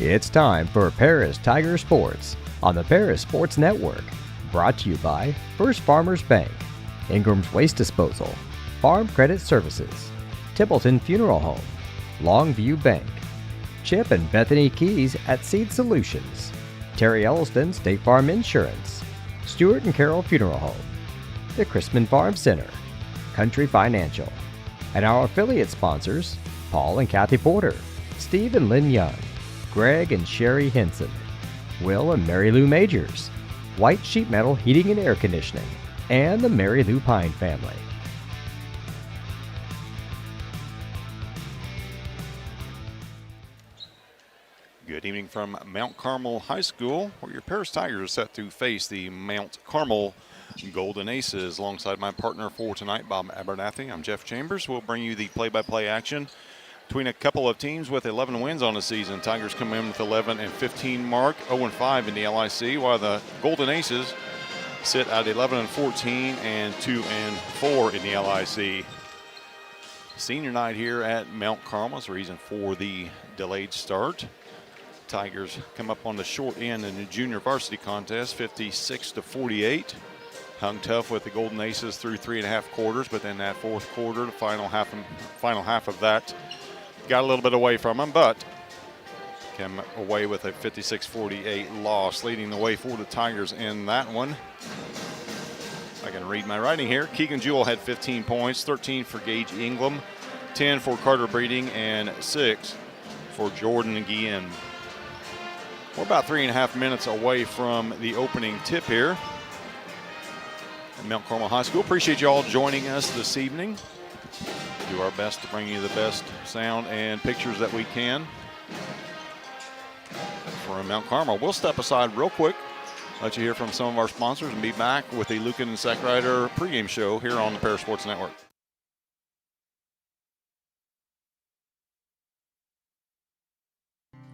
It's time for Paris Tiger Sports on the Paris Sports Network. Brought to you by First Farmers Bank, Ingram's Waste Disposal, Farm Credit Services, Templeton Funeral Home, Longview Bank, Chip and Bethany Keys at Seed Solutions, Terry Elliston State Farm Insurance, Stewart and Carroll Funeral Home, the Chrisman Farm Center, Country Financial, and our affiliate sponsors, Paul and Kathy Porter, Steve and Lynn Young, Greg and Sherry Henson, Will and Mary Lou Majors, White Sheet Metal Heating and Air Conditioning, and the Mary Lou Pine family. Good evening from Mount Carmel High School, where your Paris Tigers are set to face the Mount Carmel Golden Aces. Alongside my partner for tonight, Bob Abernathy, I'm Jeff Chambers. We'll bring you the play-by-play action between a couple of teams with 11 wins on the season. Tigers come in with 11 and 15 mark, 0-5 in the LIC, while the Golden Aces sit at 11 and 14 and 2 and 4 in the LIC. Senior night here at Mount Carmel is the reason for the delayed start. Tigers come up on the short end in the junior varsity contest, 56-48. Hung tough with the Golden Aces through 3.5 quarters, but then that fourth quarter, the final half of that, got a little bit away from them, but came away with a 56-48 loss, leading the way for the Tigers in that one. I can read my writing here. Keegan Jewell had 15 points, 13 for Gage Ingram, 10 for Carter Breeding, and 6 for Jordan Guillen. We're about 3.5 minutes away from the opening tip here at Mount Carmel High School. Appreciate you all joining us this evening. Do our best to bring you the best sound and pictures that we can from Mount Carmel. We'll step aside real quick, let you hear from some of our sponsors, and be back with the Lucan and Sackrider pregame show here on the Paris Sports Network.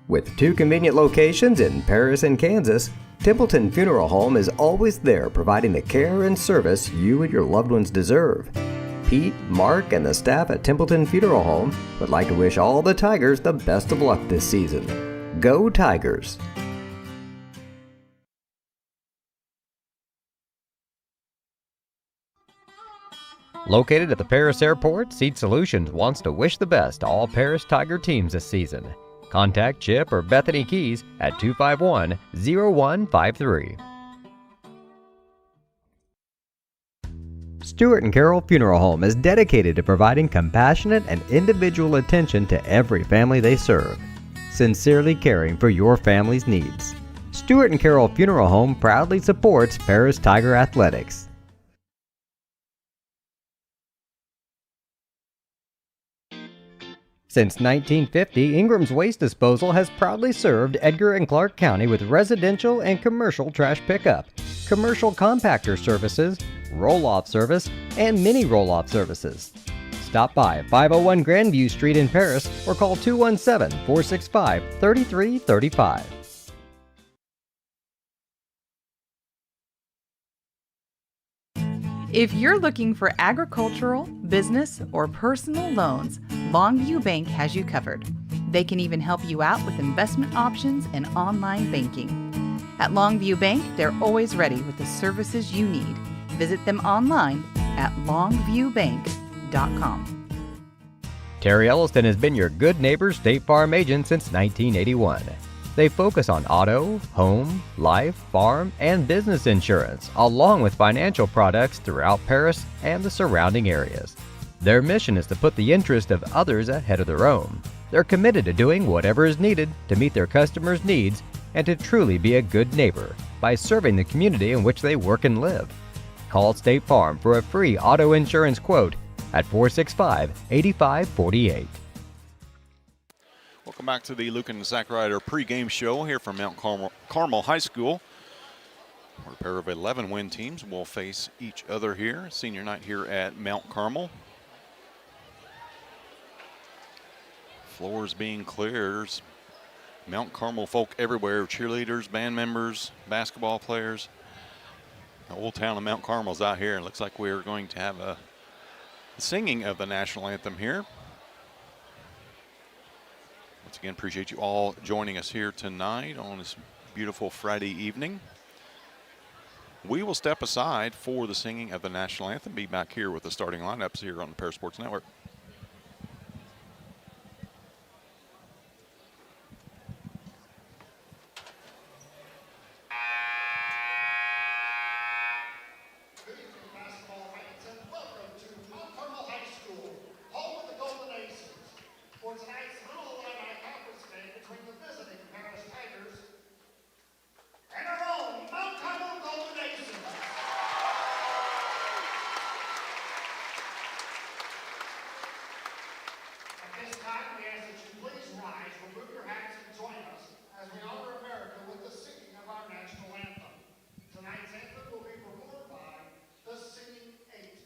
With 2 convenient locations in Paris and Kansas, Templeton Funeral Home is always there providing the care and service you and your loved ones deserve. Pete, Mark, and the staff at Templeton Funeral Home would like to wish all the Tigers the best of luck this season. Go Tigers! Located at the Paris Airport, Seed Solutions wants to wish the best to all Paris Tiger teams this season. Contact Chip or Bethany Keys at 251-0153. Stewart and Carroll Funeral Home is dedicated to providing compassionate and individual attention to every family they serve, sincerely caring for your family's needs. Stewart and Carroll Funeral Home proudly supports Paris Tiger Athletics. Since 1950, Ingram's Waste Disposal has proudly served Edgar and Clark County with residential and commercial trash pickup, commercial compactor services, roll-off service, and mini roll-off services. Stop by 501 Grandview Street in Paris or call 217-465-3335. If you're looking for agricultural, business, or personal loans, Longview Bank has you covered. They can even help you out with investment options and online banking. At Longview Bank, they're always ready with the services you need. Visit them online at longviewbank.com. Terry Elliston has been your good neighbor State Farm agent since 1981. They focus on auto, home, life, farm, and business insurance, along with financial products throughout Paris and the surrounding areas. Their mission is to put the interest of others ahead of their own. They're committed to doing whatever is needed to meet their customers' needs and to truly be a good neighbor by serving the community in which they work and live. Call State Farm for a free auto insurance quote at 465-8548. Welcome back to the Lucan and Sackrider pregame show here from Mount Carmel High School, where a pair of 11-win teams will face each other here. Senior night here at Mount Carmel. Floors being cleared. Mount Carmel folk everywhere, cheerleaders, band members, basketball players. The old town of Mount Carmel's out here. It looks like we're going to have a singing of the national anthem here. Once again, appreciate you all joining us here tonight on this beautiful Friday evening. We will step aside for the singing of the national anthem. Be back here with the starting lineups here on the Paris Sports Network. Good evening, basketball fans, and welcome to Mount Carmel High School, home of the Golden Aces, for tonight's Little Illini Conference game between the visiting Paris Tigers and our own Mount Carmel Golden Aces. At this time, we ask that you please rise, remove your hats, and join us as we honor America with the singing of our national anthem. Tonight's anthem will be performed by the Singing Eight.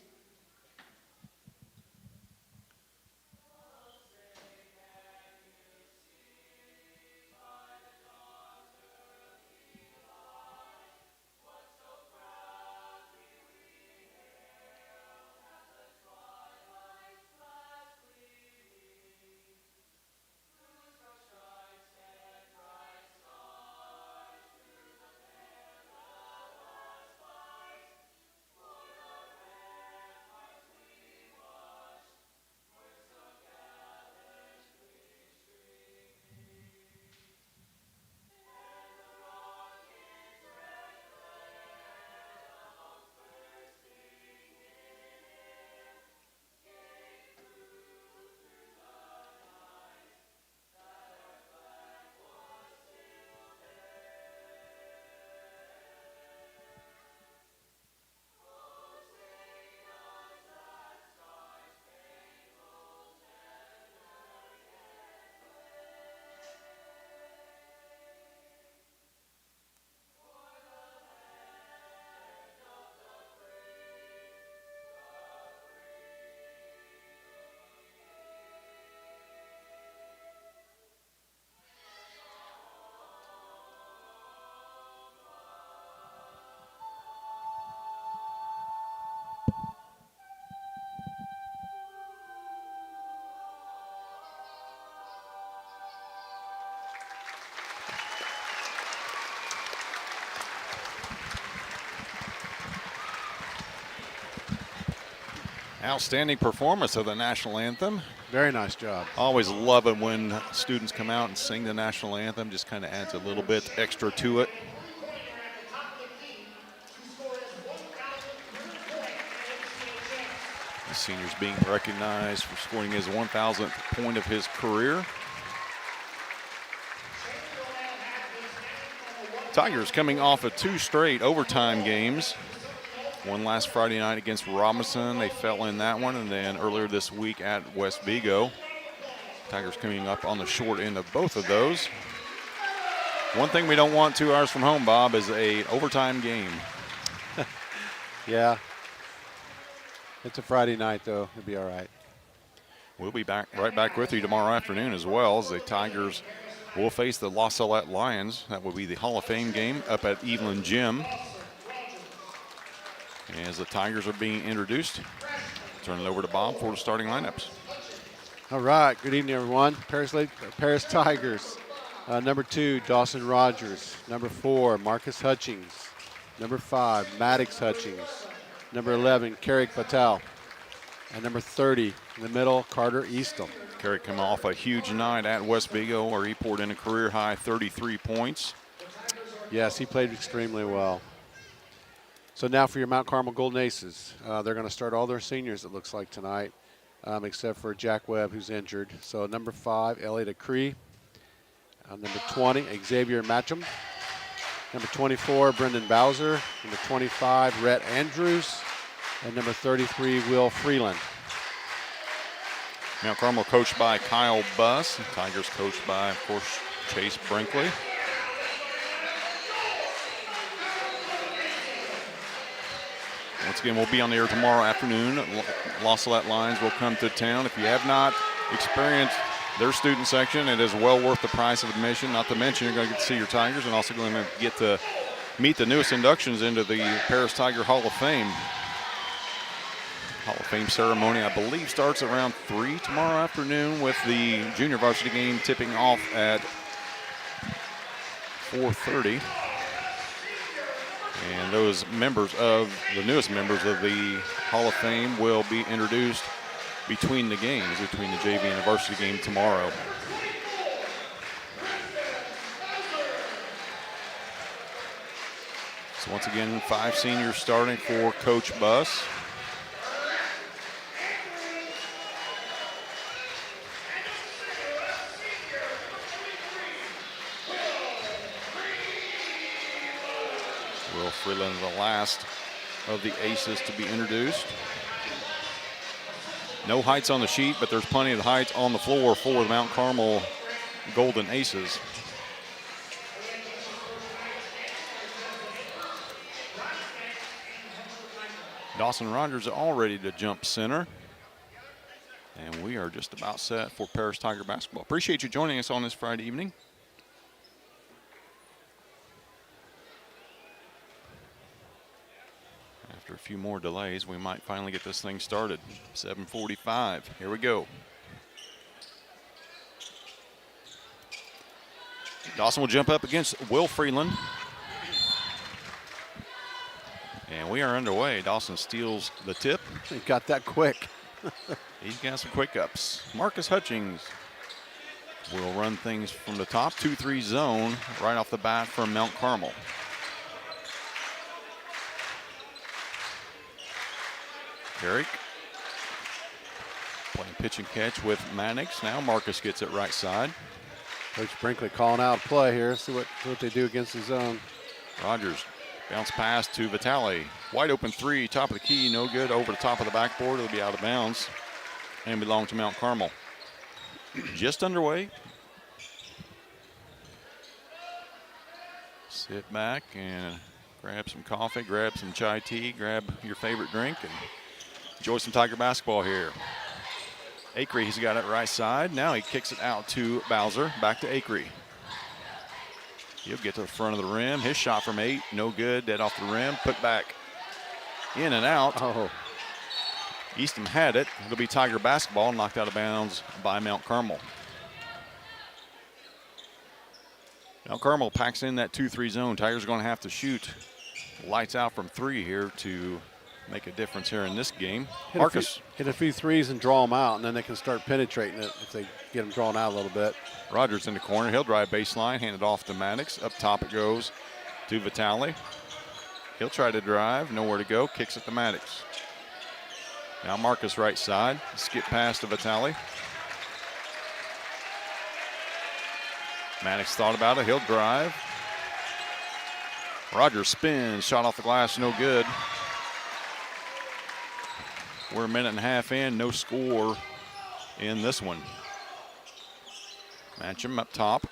Outstanding performance of the national anthem. Very nice job. Always love it when students come out and sing the national anthem. Just kind of adds a little bit extra to it. The senior's being recognized for scoring his 1,000th point of his career. Tigers coming off of 2 straight overtime games. One last Friday night against Robinson. They fell in that one, and then earlier this week at West Vigo. Tigers coming up on the short end of both of those. One thing we don't want 2 hours from home, Bob, is a overtime game. Yeah. It's a Friday night, though. It'll be all right. We'll be right back with you tomorrow afternoon as well, as the Tigers will face the La Salette Lions. That will be the Hall of Fame game up at Evelyn Gym. As the Tigers are being introduced, turn it over to Bob for the starting lineups. All right. Good evening, everyone. Paris Tigers. Number 2, Dawson Rogers. Number 4, Marcus Hutchings. Number 5, Maddox Hutchings. Number 11, Carrick Patel. And number 30, in the middle, Carter Eastham. Carrick coming off a huge night at West Vigo, where he poured in a career-high 33 points. Yes, he played extremely well. So now for your Mount Carmel Golden Aces. They're going to start all their seniors, it looks like, tonight, except for Jack Webb, who's injured. So number 5, Elliot Acree. Number 20, Xavier Matcham. Number 24, Brendan Bowser. Number 25, Rhett Andrews. And number 33, Will Freeland. Mount Carmel coached by Kyle Buss. Tigers coached by, of course, Chase Brinkley. Once again, we'll be on the air tomorrow afternoon. La Salette Lions will come to town. If you have not experienced their student section, it is well worth the price of admission. Not to mention, you're going to get to see your Tigers and also going to get to meet the newest inductions into the Paris Tiger Hall of Fame. Hall of Fame ceremony, I believe, starts around 3 tomorrow afternoon, with the junior varsity game tipping off at 4:30. And those members of the newest members of the Hall of Fame will be introduced between the games, between the JV and the varsity game tomorrow. So once again, 5 seniors starting for Coach Buss. Will Freeland, the last of the aces to be introduced. No heights on the sheet, but there's plenty of heights on the floor for the Mount Carmel Golden Aces. Dawson Rogers all ready to jump center. And we are just about set for Paris Tiger basketball. Appreciate you joining us on this Friday evening. After a few more delays, we might finally get this thing started. 7:45, here we go. Dawson will jump up against Will Freeland. And we are underway. Dawson steals the tip. He got that quick. He's got some quick ups. Marcus Hutchings will run things from the top. 2-3 zone right off the bat from Mount Carmel. Carrick playing pitch and catch with Mannix. Now Marcus gets it right side. Coach Brinkley calling out play here. See what they do against the zone. Rogers bounce pass to Vitale. Wide open three, top of the key, no good. Over the top of the backboard, it'll be out of bounds and belong to Mount Carmel. Just underway. Sit back and grab some coffee, grab some chai tea, grab your favorite drink, and enjoy some Tiger basketball here. Acree, he's got it right side. Now he kicks it out to Bowser. Back to Acree. He'll get to the front of the rim. His shot from 8, no good. Dead off the rim. Put back in and out. Oh. Eastham had it. It'll be Tiger basketball, knocked out of bounds by Mount Carmel. Mount Carmel packs in that 2-3 zone. Tigers are going to have to shoot lights out from 3 here to make a difference here in this game. Marcus hit a few threes and draw them out, and then they can start penetrating it if they get them drawn out a little bit. Rogers in the corner. He'll drive baseline, hand it off to Mannix. Up top it goes to Vitale. He'll try to drive, nowhere to go. Kicks it to Mannix. Now Marcus right side. Skip pass to Vitale. Mannix thought about it. He'll drive. Rogers spins. Shot off the glass, no good. We're a minute and a half in. No score in this one. Matcham up top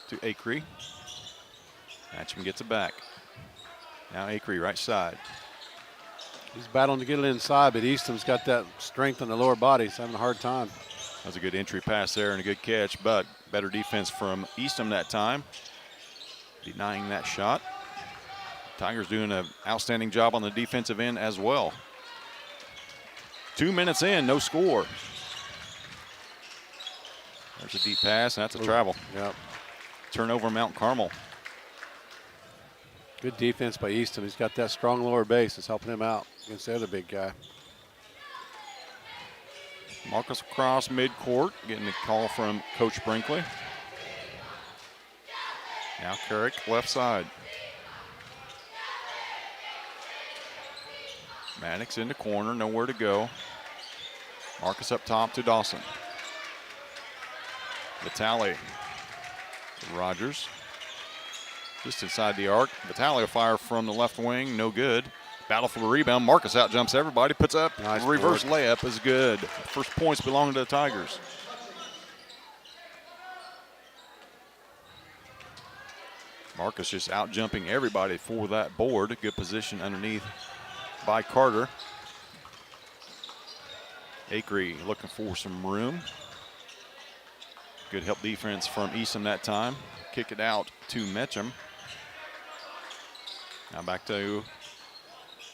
to Acree. Matcham gets it back. Now Acree right side. He's battling to get it inside, but Eastham's got that strength on the lower body. He's having a hard time. That was a good entry pass there and a good catch, but better defense from Eastham that time, denying that shot. Tigers doing an outstanding job on the defensive end as well. 2 minutes in, no score. There's a deep pass, and that's a travel. Yep. Turnover, Mount Carmel. Good defense by Eastham. He's got that strong lower base. It's helping him out against the other big guy. Marcus across midcourt, getting a call from Coach Brinkley. Now Carrick, left side. Mannix in the corner, nowhere to go. Marcus up top to Dawson. Vitale. Rogers. Just inside the arc. Vitale will fire from the left wing, no good. Battle for the rebound. Marcus out jumps everybody, puts up. Nice reverse board. layup is good. First points belong to the Tigers. Marcus just out jumping everybody for that board. Good position underneath by Carter. Acree looking for some room. Good help defense from Eastham that time. Kick it out to Metcham. Now back to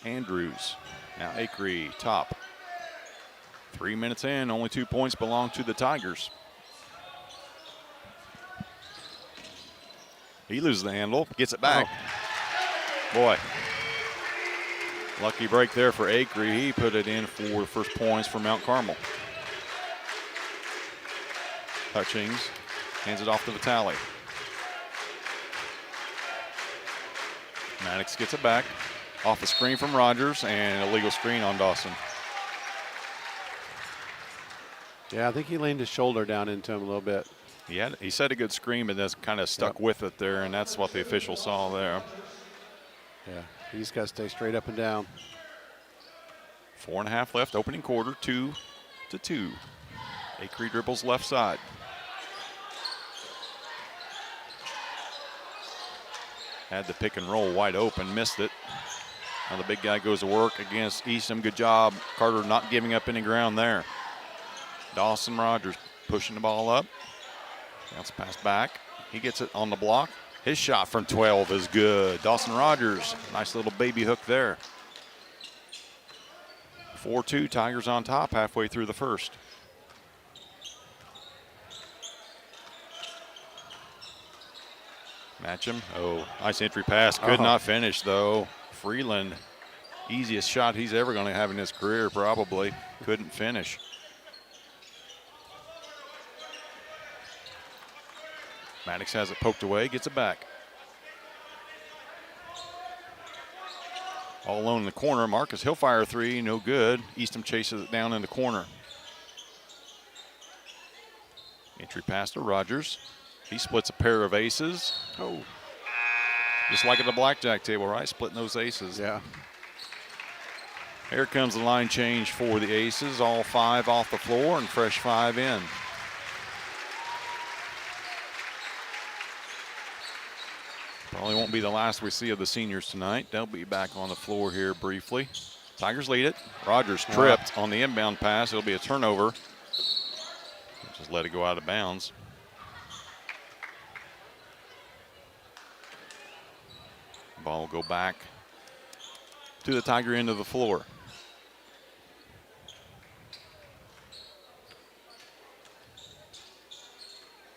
Andrews. Now Acree top. 3 minutes in, only 2 points belong to the Tigers. He loses the handle, gets it back. Oh. Boy. Lucky break there for Acree. He put it in for the first points for Mount Carmel. Hutchings hands it off to Vitale. Maddox gets it back. Off the screen from Rogers and a legal screen on Dawson. Yeah, I think he leaned his shoulder down into him a little bit. He set a good screen, but that's kind of stuck with it there, and that's what the official saw there. Yeah, he's got to stay straight up and down. 4.5 left, opening quarter, 2-2. Acree dribbles left side. Had the pick and roll wide open, missed it. Now the big guy goes to work against Eastham. Good job, Carter, not giving up any ground there. Dawson Rogers pushing the ball up. Bounce pass back. He gets it on the block. His shot from 12 is good. Dawson Rogers, nice little baby hook there. 4-2, Tigers on top halfway through the first. Matcham. Oh, nice entry pass. Could not finish, though. Freeland, easiest shot he's ever going to have in his career, probably. Couldn't finish. Maddox has it poked away, gets it back. All alone in the corner. Marcus, he'll fire a three, no good. Eastham chases it down in the corner. Entry pass to Rogers. He splits a pair of aces. Oh, just like at the blackjack table, right? Splitting those aces. Yeah. Here comes the line change for the aces. All 5 off the floor and fresh 5 in. Probably won't be the last we see of the seniors tonight. They'll be back on the floor here briefly. Tigers lead it. Rogers tripped on the inbound pass. It'll be a turnover. Just let it go out of bounds. Ball will go back to the Tiger end of the floor.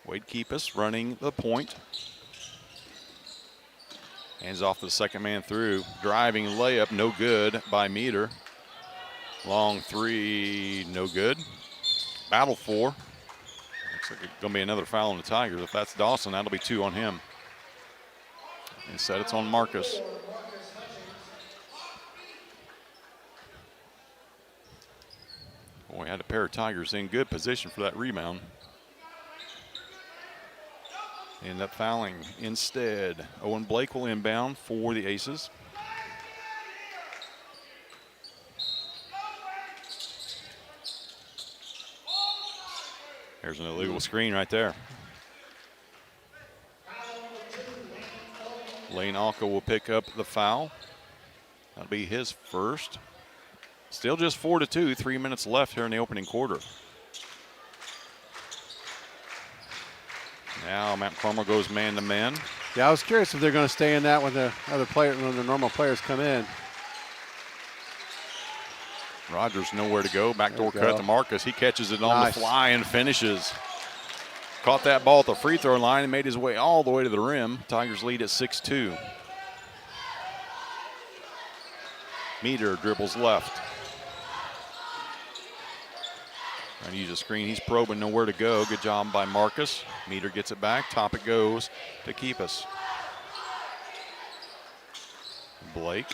Wade Keepus running the point. Hands off to the second man through. Driving layup, no good by Meter. Long three, no good. Battle for. Looks like it's going to be another foul on the Tigers. If that's Dawson, that'll be 2 on him. Instead, it's on Marcus. Boy, had a pair of Tigers in good position for that rebound. End up fouling instead. Owen Blake will inbound for the Aces. There's an illegal screen right there. Lane Alka will pick up the foul. That'll be his first. Still just 4-2, 3 minutes left here in the opening quarter. Now Mount Carmel goes man-to-man. Yeah, I was curious if they're going to stay in that when the other player, when the normal players come in. Rogers nowhere to go. Backdoor cut to Marcus. He catches it on the fly and finishes. Caught that ball at the free throw line and made his way all the way to the rim. Tigers lead at 6-2. Meter dribbles left. Trying to use a screen. He's probing, nowhere to go. Good job by Marcus. Meter gets it back. Top it goes to Keepus. Blake.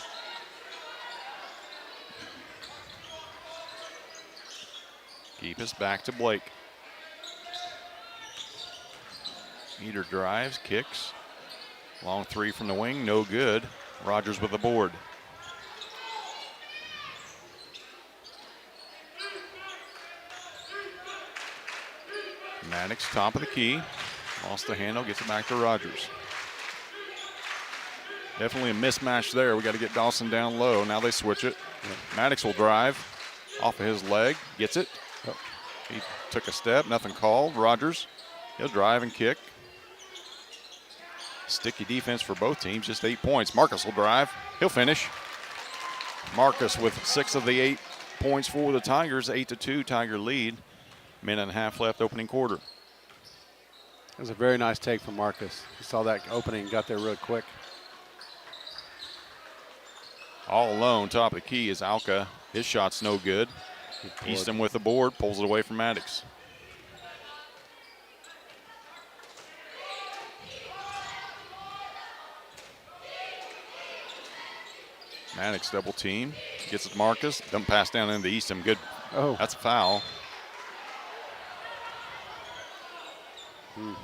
Keepus back to Blake. Meter drives, kicks. Long three from the wing, no good. Rogers with the board. Maddox, top of the key. Lost the handle, gets it back to Rogers. Definitely a mismatch there. We got to get Dawson down low. Now they switch it. Maddox will drive off of his leg, gets it. He took a step, nothing called. Rogers, he'll drive and kick. Sticky defense for both teams, just 8 points. Marcus will drive, he'll finish. Marcus with 6 of the 8 points for the Tigers. 8-2 Tiger lead. Minute and a half left, opening quarter. It was a very nice take from Marcus. He saw that opening and got there real quick. All alone, top of the key is Alka. His shot's no good. Easton with the board, pulls it away from Maddox. Maddox double team, gets it to Marcus, doesn't pass down into Easton. Good. Oh. That's a foul.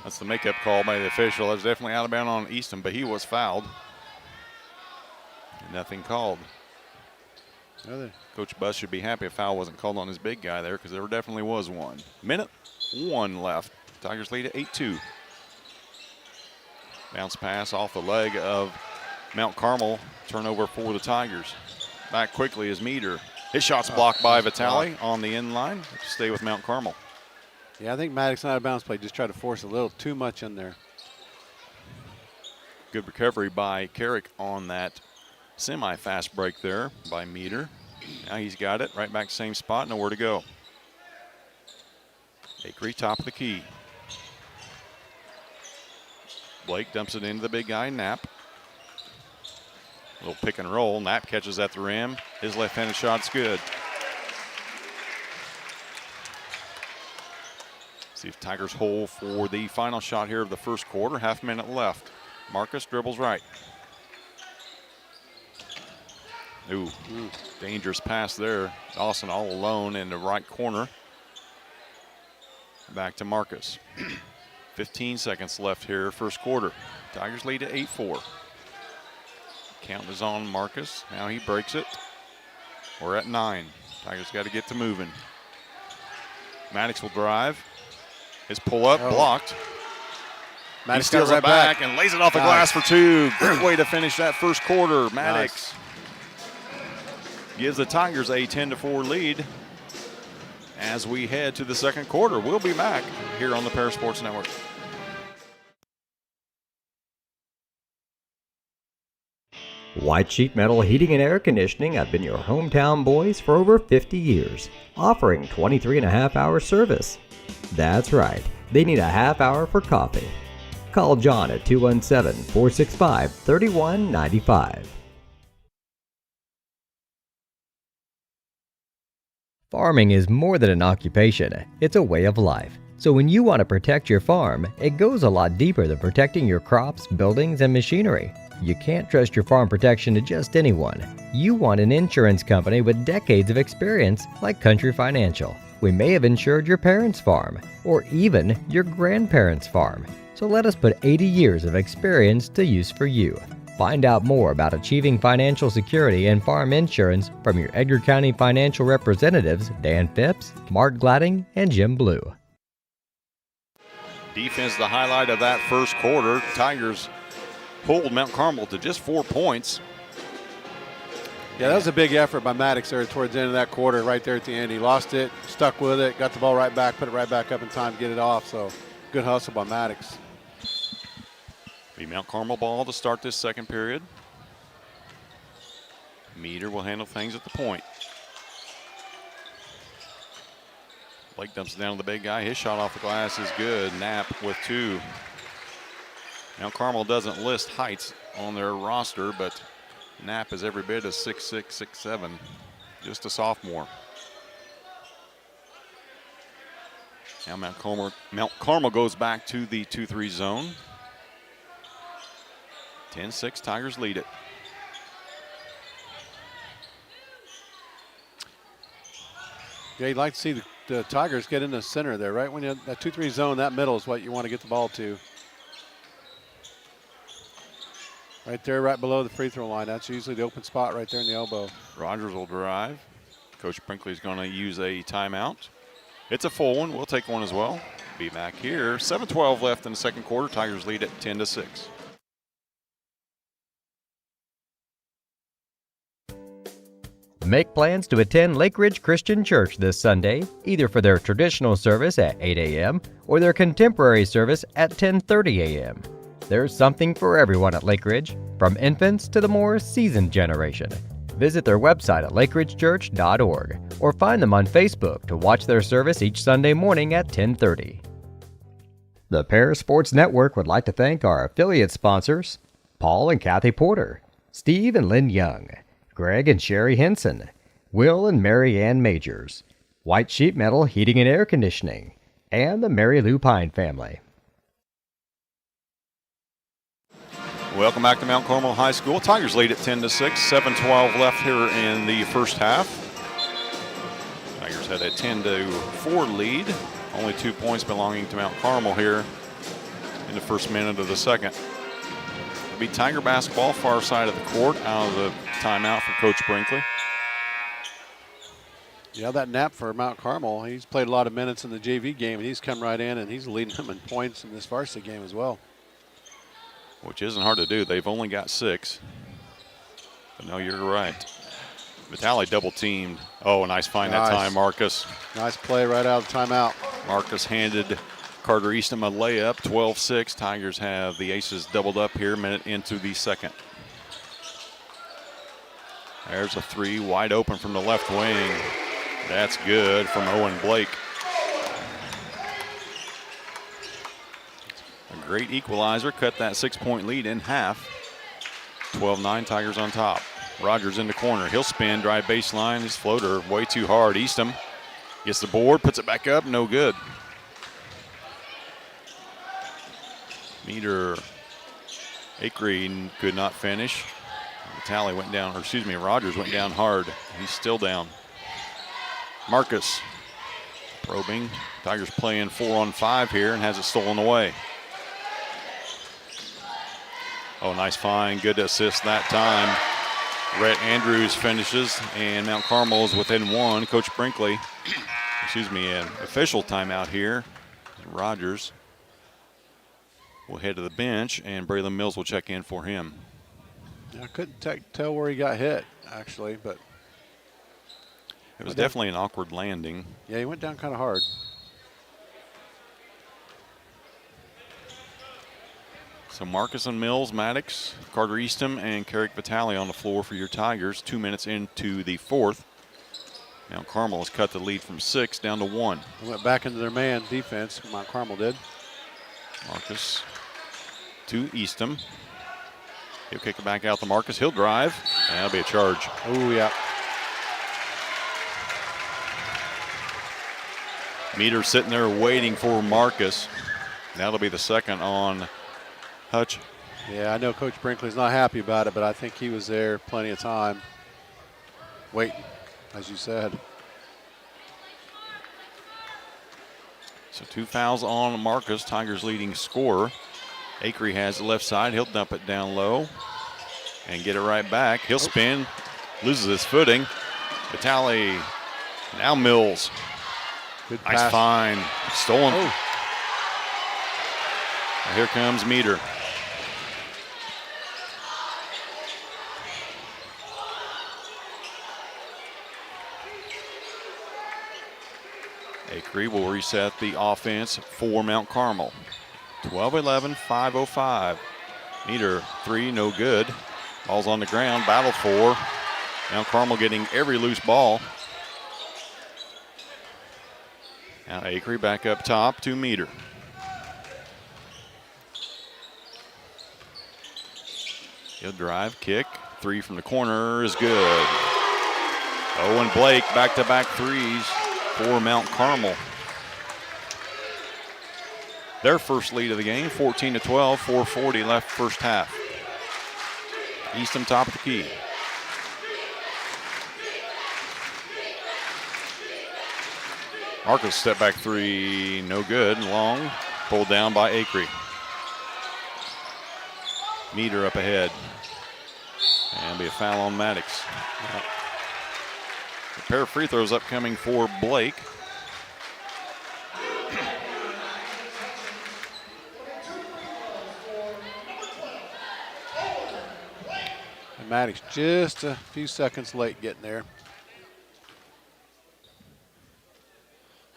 That's the makeup call by the official. That was definitely out of bounds on Easton, but he was fouled. Nothing called. Coach Buss should be happy a foul wasn't called on his big guy there, because there definitely was one. Minute 1 left. Tigers lead at 8-2. Bounce pass off the leg of Mount Carmel. Turnover for the Tigers. Back quickly is Meter. His shot's blocked by Vitale on the end line. Stay with Mount Carmel. Yeah, I think Maddox not a bounce play. Just tried to force a little too much in there. Good recovery by Carrick on that semi-fast break there by Meter. Now he's got it right back same spot, nowhere to go. Akery top of the key. Blake dumps it into the big guy, Knapp. A little pick and roll. Knapp catches at the rim. His left-handed shot's good. See if Tigers hold for the final shot here of the first quarter. Half minute left. Marcus dribbles right. Ooh, dangerous pass there. Dawson all alone in the right corner. Back to Marcus. 15 seconds left here, first quarter. Tigers lead at 8-4. Count is on Marcus. Now he breaks it. We're at 9. Tigers got to get to moving. Maddox will drive. His pull-up blocked. Maddox he steals right it back and lays it off the glass for 2. Great way to finish that first quarter. Maddox gives the Tigers a 10-4 lead as we head to the second quarter. We'll be back here on the Paris Sports Network. White Sheet Metal Heating and Air Conditioning have been your hometown boys for over 50 years, offering 23.5-hour service. That's right, they need a half hour for coffee. Call John at 217-465-3195. Farming is more than an occupation, it's a way of life. So when you want to protect your farm, it goes a lot deeper than protecting your crops, buildings, and machinery. You can't trust your farm protection to just anyone. You want an insurance company with decades of experience like Country Financial. We may have insured your parents' farm, or even your grandparents' farm. So let us put 80 years of experience to use for you. Find out more about achieving financial security and farm insurance from your Edgar County financial representatives, Dan Phipps, Mark Gladding, and Jim Blue. Defense the highlight of that first quarter. Tigers pulled Mount Carmel to just 4 points. Yeah, that was a big effort by Maddox there towards the end of that quarter, right there at the end. He lost it, stuck with it, got the ball right back, put it right back up in time to get it off. So good hustle by Maddox. The Mount Carmel ball to start this second period. Meter will handle things at the point. Blake dumps it down to the big guy. His shot off the glass is good. Knapp with 2. Mount Carmel doesn't list heights on their roster, but Knapp is every bit as 6'6", 6'7", just a sophomore. Now Mount Carmel goes back to the 2-3 zone. 10-6, Tigers lead it. Yeah, you'd like to see the Tigers get in the center there, right? When you have that 2-3 zone, that middle is what you want to get the ball to. Right there, right below the free throw line. That's usually the open spot right there in the elbow. Rogers will drive. Coach Brinkley's going to use a timeout. It's a full one. We'll take one as well. Be back here. 7:12 left in the second quarter. Tigers lead at 10-6. Make plans to attend Lake Ridge Christian Church this Sunday, either for their traditional service at 8 a.m. or their contemporary service at 10:30 a.m. There's something for everyone at Lake Ridge, from infants to the more seasoned generation. Visit their website at lakeridgechurch.org or find them on Facebook to watch their service each Sunday morning at 10:30. The Paris Sports Network would like to thank our affiliate sponsors, Paul and Kathy Porter, Steve and Lynn Young, Greg and Sherry Henson, Will and Mary Ann Majors, White Sheet Metal Heating and Air Conditioning, and the Mary Lou Pine family. Welcome back to Mount Carmel High School. Tigers lead at 10-6, 7:12 left here in the first half. Tigers had a 10-4 lead, only 2 points belonging to Mount Carmel here in the first minute of the second. It'll be Tiger basketball, far side of the court, out of the timeout from Coach Brinkley. Yeah, that nap for Mount Carmel, he's played a lot of minutes in the JV game, and he's come right in, and he's leading them in points in this varsity game as well. Which isn't hard to do. They've only got 6. But no, you're right. Vitale double teamed. Oh, nice find that time, Marcus. Nice play right out of the timeout. Marcus handed Carter Eastham a layup, 12-6. Tigers have the Aces doubled up here, minute into the second. There's a 3 wide open from the left wing. That's good from Owen Blake. A great equalizer, cut that 6-point lead in half. 12-9, Tigers on top. Rogers in the corner. He'll spin, drive baseline. His floater way too hard. Eastham gets the board, puts it back up, no good. Meter, Acree could not finish. Vitale went down, or excuse me, Rogers went down hard. He's still down. Marcus probing. Tigers playing 4-on-5 here and has it stolen away. Oh, nice find. Good assist that time. Rhett Andrews finishes, and Mount Carmel is within 1. Coach Brinkley, excuse me, an official timeout here. Rogers will head to the bench, and Braylon Mills will check in for him. I couldn't tell where he got hit, actually, but it was definitely an awkward landing. Yeah, he went down kind of hard. So Marcus and Mills, Maddox, Carter Eastham, and Carrick Vitale on the floor for your Tigers. 2 minutes into the fourth. Mount Carmel has cut the lead from 6 down to 1. They went back into their man defense, Mount Carmel did. Marcus to Eastham. He'll kick it back out to Marcus. He'll drive, and that'll be a charge. Oh, yeah. Meter sitting there waiting for Marcus. That'll be the second on Hutch. Yeah, I know Coach Brinkley's not happy about it, but I think he was there plenty of time waiting, as you said. So 2 fouls on Marcus, Tigers leading scorer. Acree has the left side. He'll dump it down low and get it right back. He'll spin, loses his footing. Vitale, now Mills. Good nice pass. find, stolen. Oh. Here comes Meter. Acree will reset the offense for Mount Carmel. 12-11, 5:05. Meter 3, no good. Ball's on the ground, battle for. Mount Carmel getting every loose ball. Now Acree back up top to Meter. He'll drive, kick. 3 from the corner is good. Owen Blake back-to-back threes for Mount Carmel. Their first lead of the game, 14-12, 4:40 left first half. Eastham top of the key. Marcus step back 3, no good, long, pulled down by Acree. Meter up ahead. And be a foul on Maddox. A pair of free throws upcoming for Blake. And Maddox just a few seconds late getting there.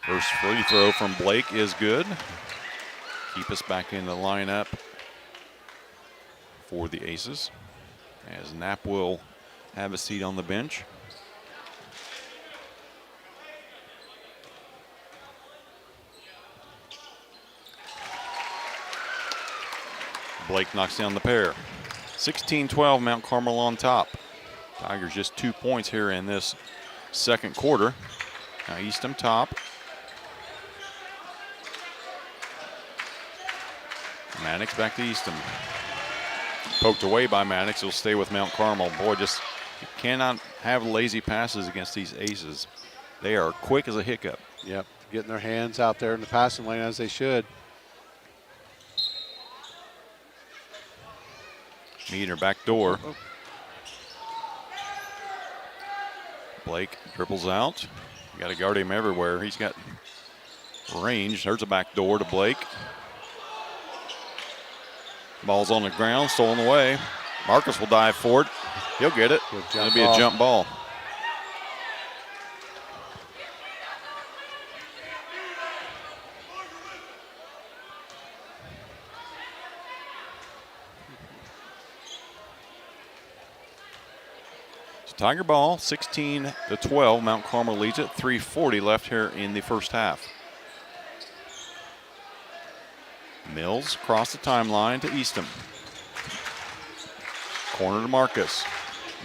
First free throw from Blake is good. Keep us back in the lineup for the Aces, as Knapp will have a seat on the bench. Blake knocks down the pair. 16-12, Mount Carmel on top. Tigers just 2 points here in this second quarter. Now Eastham top. Maddox back to Eastham. Poked away by Maddox. He'll stay with Mount Carmel. Boy, just you cannot have lazy passes against these aces. They are quick as a hiccup. Yep, getting their hands out there in the passing lane as they should. Meter back door. Blake dribbles out. You got to guard him everywhere. He's got range. There's a back door to Blake. Ball's on the ground, stolen away. Marcus will dive for it. He'll get it. It'll be a jump ball. Tiger ball, 16-12. Mount Carmel leads it. 3:40 left here in the first half. Mills across the timeline to Eastham. Corner to Marcus.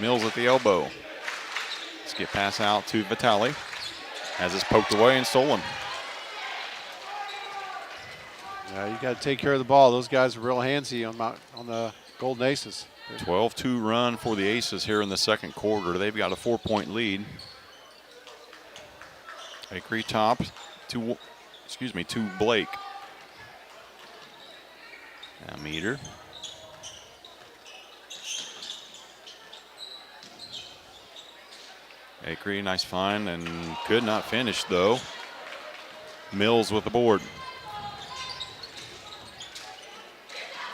Mills at the elbow. Let's get pass out to Vitale. Has this poked away and stolen. Yeah, you got to take care of the ball. Those guys are real handsy on the Golden Aces. 12-2 run for the Aces here in the second quarter. They've got a 4-point lead. Acree top to Blake. Now Meter. Acree, nice find, and could not finish though. Mills with the board.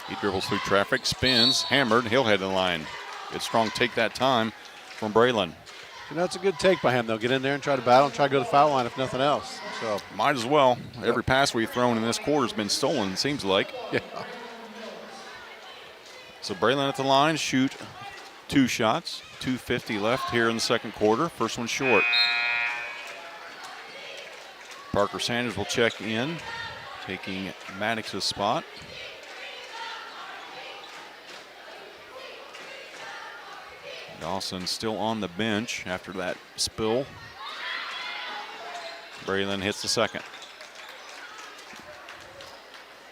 He dribbles through traffic, spins, hammered, he'll head in the line. Good strong take that time from Braylon. And that's a good take by him, though. Get in there and try to battle and try to go to the foul line if nothing else. So might as well. Yep. Every pass we've thrown in this quarter has been stolen, it seems like. Yeah. So Braylon at the line, shoot 2 shots. 2:50 left here in the second quarter. First one short. Parker Sanders will check in, taking Maddox's spot. Dawson still on the bench after that spill. Braylon hits the second.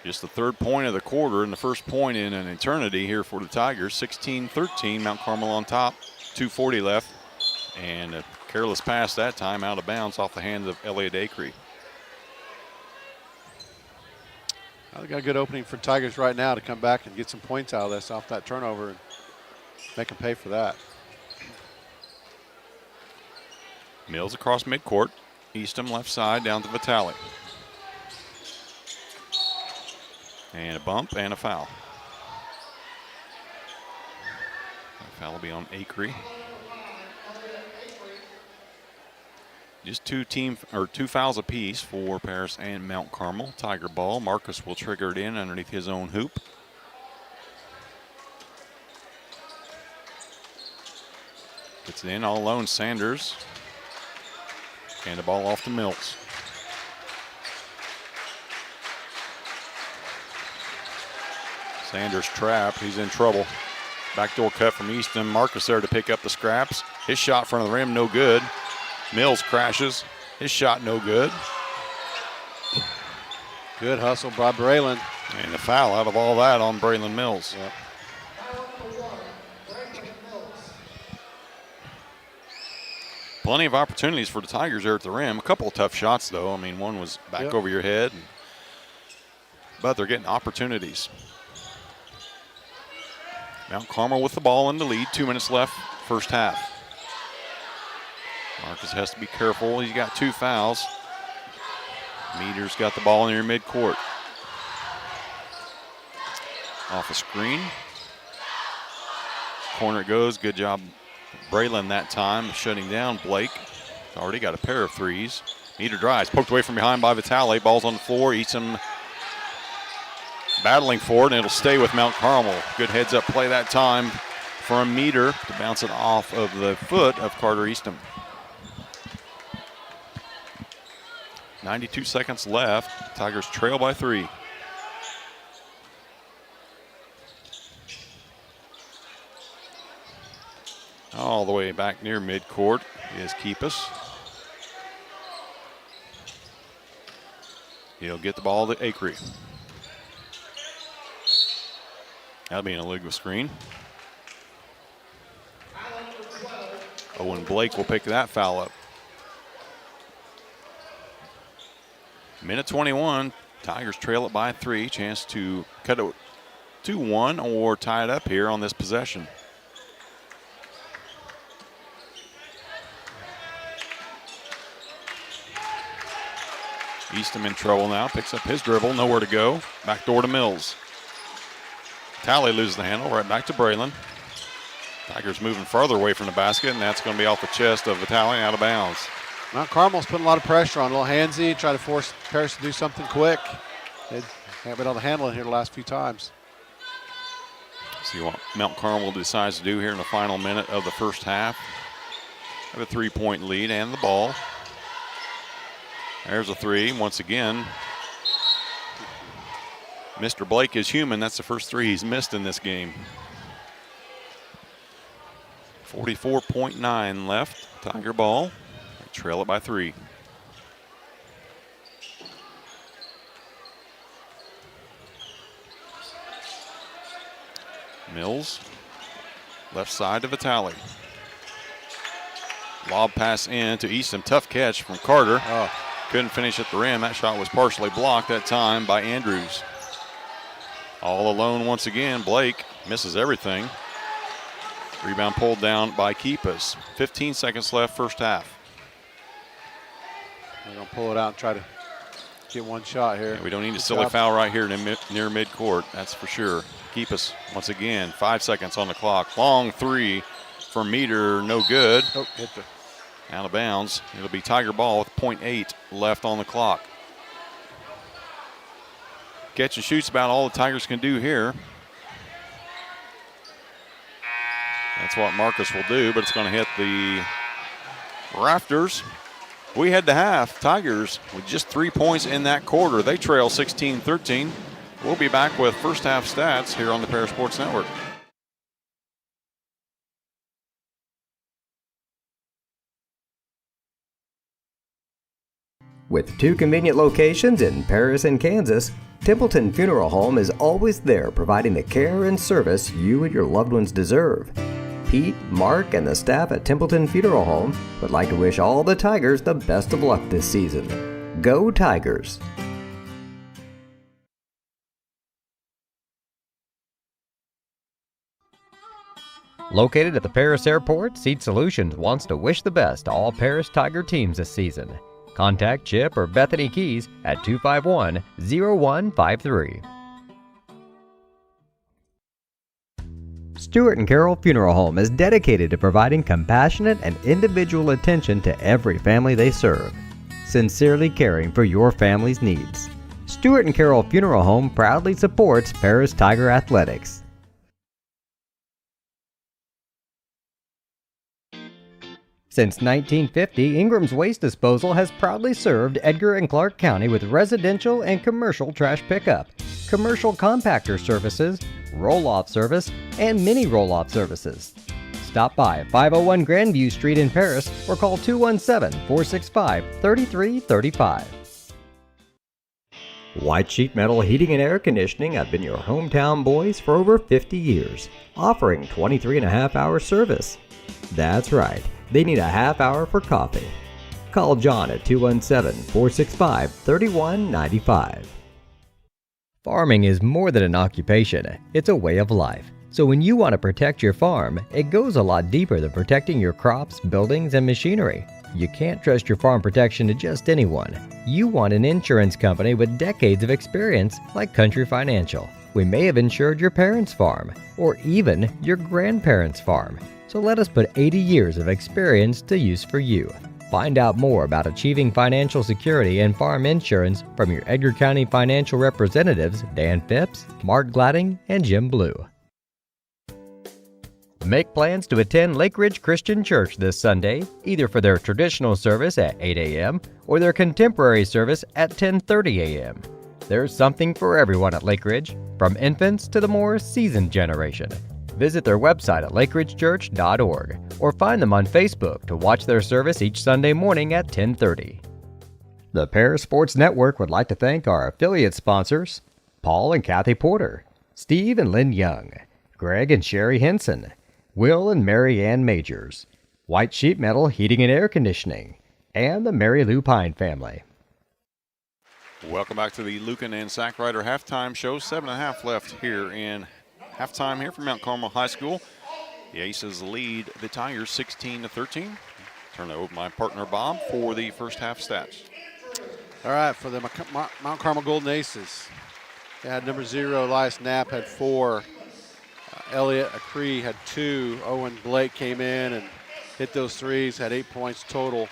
Just the third point of the quarter and the first point in an eternity here for the Tigers. 16-13, Mount Carmel on top. 2:40 left. And a careless pass that time out of bounds off the hands of Elliott Acree. Well, they got a good opening for Tigers right now to come back and get some points out of this off that turnover and make them pay for that. Mills across midcourt. Eastham left side down to Vitale. And a bump and a foul. That foul will be on Acree. Just two fouls apiece for Paris and Mount Carmel. Tiger ball. Marcus will trigger it in underneath his own hoop. Gets it in all alone, Sanders. And the ball off to Mills. Sanders trapped, he's in trouble. Backdoor cut from Eastham. Marcus there to pick up the scraps. His shot in front of the rim, no good. Mills crashes, his shot no good. Good hustle by Braylon. And a foul out of all that on Braylon Mills. Yep. Plenty of opportunities for the Tigers there at the rim. A couple of tough shots, though. I mean, one was back over your head. But they're getting opportunities. Mount Carmel with the ball in the lead. 2 minutes left, first half. Marcus has to be careful. He's got 2 fouls. Meter's got the ball near midcourt. Off a screen. Corner it goes. Good job, Braylon, that time, shutting down Blake. Already got a pair of threes. Meter drives, poked away from behind by Vitale. Ball's on the floor. Eastham battling for it, and it'll stay with Mount Carmel. Good heads-up play that time for a meter to bounce it off of the foot of Carter Eastham. 92 seconds left. Tigers trail by 3. All the way back near midcourt is Keepus. He'll get the ball to Acree. That'll be an illegal screen. Owen Blake will pick that foul up. Minute 21. Tigers trail it by 3. Chance to cut it 2-1 or tie it up here on this possession. Eastham in trouble now. Picks up his dribble. Nowhere to go. Back door to Mills. Talley loses the handle. Right back to Braylon. Tigers moving farther away from the basket, and that's going to be off the chest of Vitale out of bounds. Mount Carmel's putting a lot of pressure on. A little handsy, try to force Paris to do something quick. They haven't been able to handle it here the last few times. See what Mount Carmel decides to do here in the final minute of the first half. Have a 3-point lead and the ball. There's a 3 once again. Mr. Blake is human. That's the first 3 he's missed in this game. 44.9 left. Tiger ball. They trail it by 3. Mills. Left side to Vitale. Lob pass in to Eastham. Tough catch from Carter. Couldn't finish at the rim. That shot was partially blocked that time by Andrews. All alone once again. Blake misses everything. Rebound pulled down by Keepus. 15 seconds left, first half. They're going to pull it out and try to get one shot here. Yeah, we don't need a silly foul right here near midcourt, that's for sure. Keepus once again, 5 seconds on the clock. Long 3 for Meter, no good. Hit the out of bounds. It'll be Tiger ball with 0.8 left on the clock. Catch and shoot's about all the Tigers can do here. That's what Marcus will do, but it's going to hit the rafters. We head to half. Tigers with just 3 points in that quarter. They trail 16-13. We'll be back with first half stats here on the Paris Sports Network. With 2 convenient locations in Paris and Kansas, Templeton Funeral Home is always there providing the care and service you and your loved ones deserve. Pete, Mark, and the staff at Templeton Funeral Home would like to wish all the Tigers the best of luck this season. Go Tigers! Located at the Paris Airport, Seat Solutions wants to wish the best to all Paris Tiger teams this season. Contact Chip or Bethany Keys at 251-0153. Stewart & Carroll Funeral Home is dedicated to providing compassionate and individual attention to every family they serve, sincerely caring for your family's needs. Stewart & Carroll Funeral Home proudly supports Paris Tiger Athletics. Since 1950, Ingram's Waste Disposal has proudly served Edgar and Clark County with residential and commercial trash pickup, commercial compactor services, roll-off service, and mini roll-off services. Stop by 501 Grandview Street in Paris or call 217-465-3335. White Sheet Metal Heating and Air Conditioning have been your hometown boys for over 50 years, offering 23.5-hour service. That's right. They need a half hour for coffee. Call John at 217-465-3195. Farming is more than an occupation, it's a way of life. So when you want to protect your farm, it goes a lot deeper than protecting your crops, buildings, and machinery. You can't trust your farm protection to just anyone. You want an insurance company with decades of experience like Country Financial. We may have insured your parents' farm, or even your grandparents' farm. So let us put 80 years of experience to use for you. Find out more about achieving financial security and farm insurance from your Edgar County financial representatives, Dan Phipps, Mark Gladding, and Jim Blue. Make plans to attend Lake Ridge Christian Church this Sunday, either for their traditional service at 8 a.m. or their contemporary service at 10:30 a.m. There's something for everyone at Lake Ridge, from infants to the more seasoned generation. Visit their website at lakeridgechurch.org or find them on Facebook to watch their service each Sunday morning at 10:30. The Paris Sports Network would like to thank our affiliate sponsors, Paul and Kathy Porter, Steve and Lynn Young, Greg and Sherry Henson, Will and Mary Ann Majors, White Sheet Metal Heating and Air Conditioning, and the Mary Lou Pine family. Welcome back to the Lucan and Sack Rider halftime show. 7.5 left here in halftime here from Mount Carmel High School. The Aces lead the Tigers 16-13. Turn it over to my partner Bob for the first half stats. All right, for the Mount Carmel Golden Aces, they had number 0, Elias Knapp, had 4. Elliott Acree had 2. Owen Blake came in and hit those threes, had 8 points total.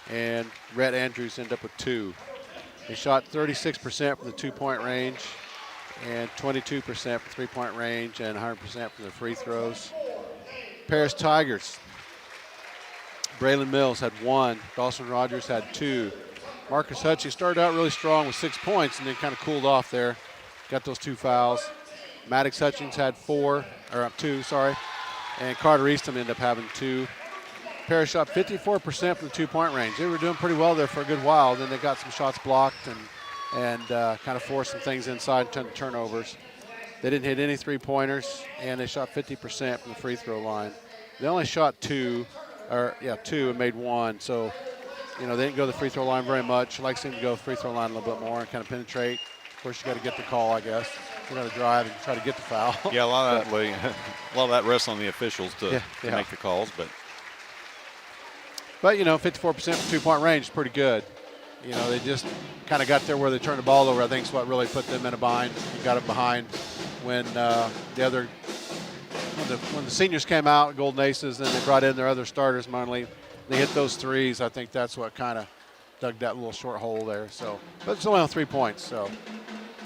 And Rhett Andrews ended up with 2. They shot 36% from the 2-point range and 22% from 3-point range and 100% from the free throws. Paris Tigers, Braylon Mills had 1. Dawson Rogers had 2. Marcus Hutchie started out really strong with 6 points and then kind of cooled off there. Got those 2 fouls. Maddox Hutchings had 2, and Carter Eastham ended up having 2. Paris shot 54% from the 2-point range. They were doing pretty well there for a good while. Then they got some shots blocked and kind of forced some things inside, turnovers. They didn't hit any 3-pointers, and they shot 50% from the free throw line. They only shot 2 and made 1. So, they didn't go to the free throw line very much. I like seeing them to go to the free throw line a little bit more and kind of penetrate. Of course, you got to get the call, I guess. You got to drive and try to get the foul. Yeah, a lot of that rests on the officials to make the calls, but 54% from 2-point range is pretty good. They just kind of got there where they turned the ball over. I think is what really put them in a bind. Got them behind when when the seniors came out, Golden Aces, and they brought in their other starters, Munley. They hit those threes. I think that's what kind of dug that little short hole there. So, but it's only on 3 points. So,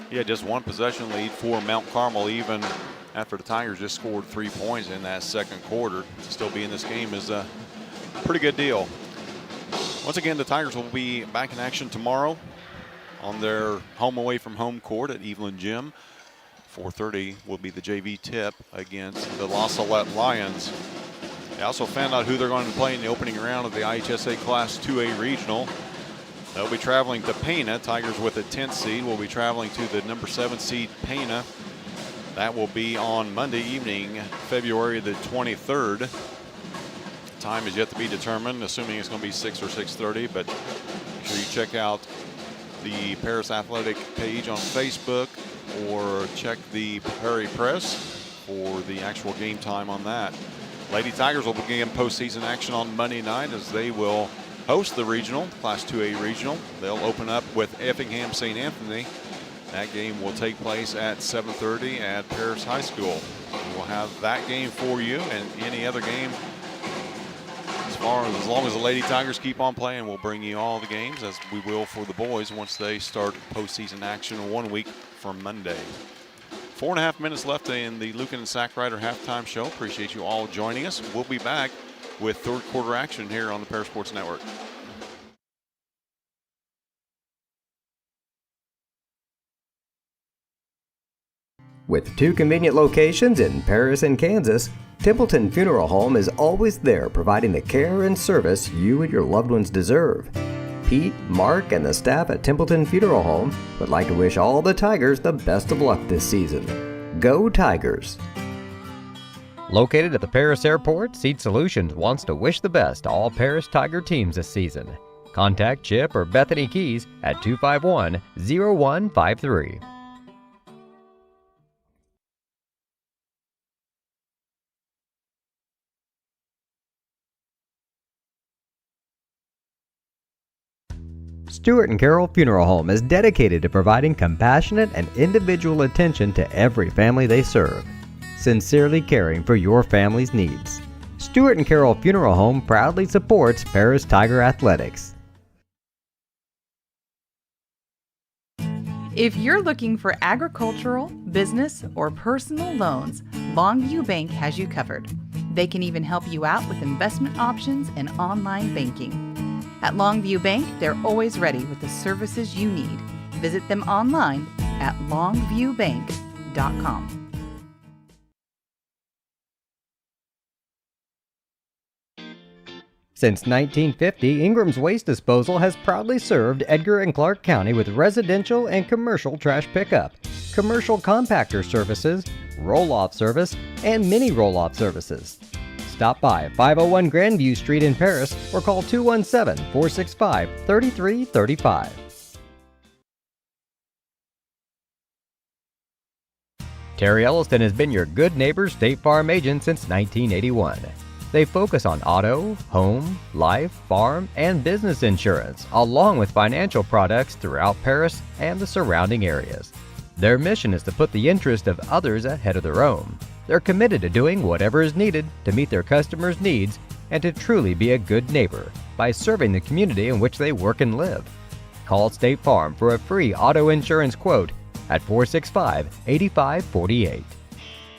yeah, just one possession lead for Mount Carmel, even after the Tigers just scored 3 points in that second quarter. To still be in this game is a pretty good deal. Once again, the Tigers will be back in action tomorrow on their home away from home court at Evelyn Gym. 4:30 will be the JV tip against the La Salette Lions. They also found out who they're going to play in the opening round of the IHSA Class 2A Regional. They'll be traveling to Pana. Tigers with a 10th seed will be traveling to the number 7 seed Pana. That will be on Monday evening, February the 23rd. Time is yet to be determined, assuming it's going to be 6 or 6:30, but make sure you check out the Paris Athletic page on Facebook or check the Perry Press for the actual game time on that. Lady Tigers will begin postseason action on Monday night as they will host the regional, Class 2A regional. They'll open up with Effingham St. Anthony. That game will take place at 7:30 at Paris High School. We'll have that game for you and any other game. As long as the Lady Tigers keep on playing, we'll bring you all the games, as we will for the boys once they start postseason action 1 week from Monday. 4.5 minutes left in the Lucan and Sack Rider halftime show. Appreciate you all joining us. We'll be back with third quarter action here on the Paris Sports Network. With 2 convenient locations in Paris and Kansas, Templeton Funeral Home is always there providing the care and service you and your loved ones deserve. Pete, Mark, and the staff at Templeton Funeral Home would like to wish all the Tigers the best of luck this season. Go Tigers! Located at the Paris Airport, Seed Solutions wants to wish the best to all Paris Tiger teams this season. Contact Chip or Bethany Keys at 251-0153. Stuart and Carol Funeral Home is dedicated to providing compassionate and individual attention to every family they serve, sincerely caring for your family's needs. Stuart and Carol Funeral Home proudly supports Paris Tiger Athletics. If you're looking for agricultural, business, or personal loans, Longview Bank has you covered. They can even help you out with investment options and online banking. At Longview Bank, they're always ready with the services you need. Visit them online at longviewbank.com. Since 1950, Ingram's Waste Disposal has proudly served Edgar and Clark County with residential and commercial trash pickup, commercial compactor services, roll-off service, and mini roll-off services. Stop by at 501 Grandview Street in Paris or call 217-465-3335. Terry Elliston has been your good neighbor State Farm agent since 1981. They focus on auto, home, life, farm, and business insurance, along with financial products throughout Paris and the surrounding areas. Their mission is to put the interest of others ahead of their own. They're committed to doing whatever is needed to meet their customers' needs and to truly be a good neighbor by serving the community in which they work and live. Call State Farm for a free auto insurance quote at 465-8548.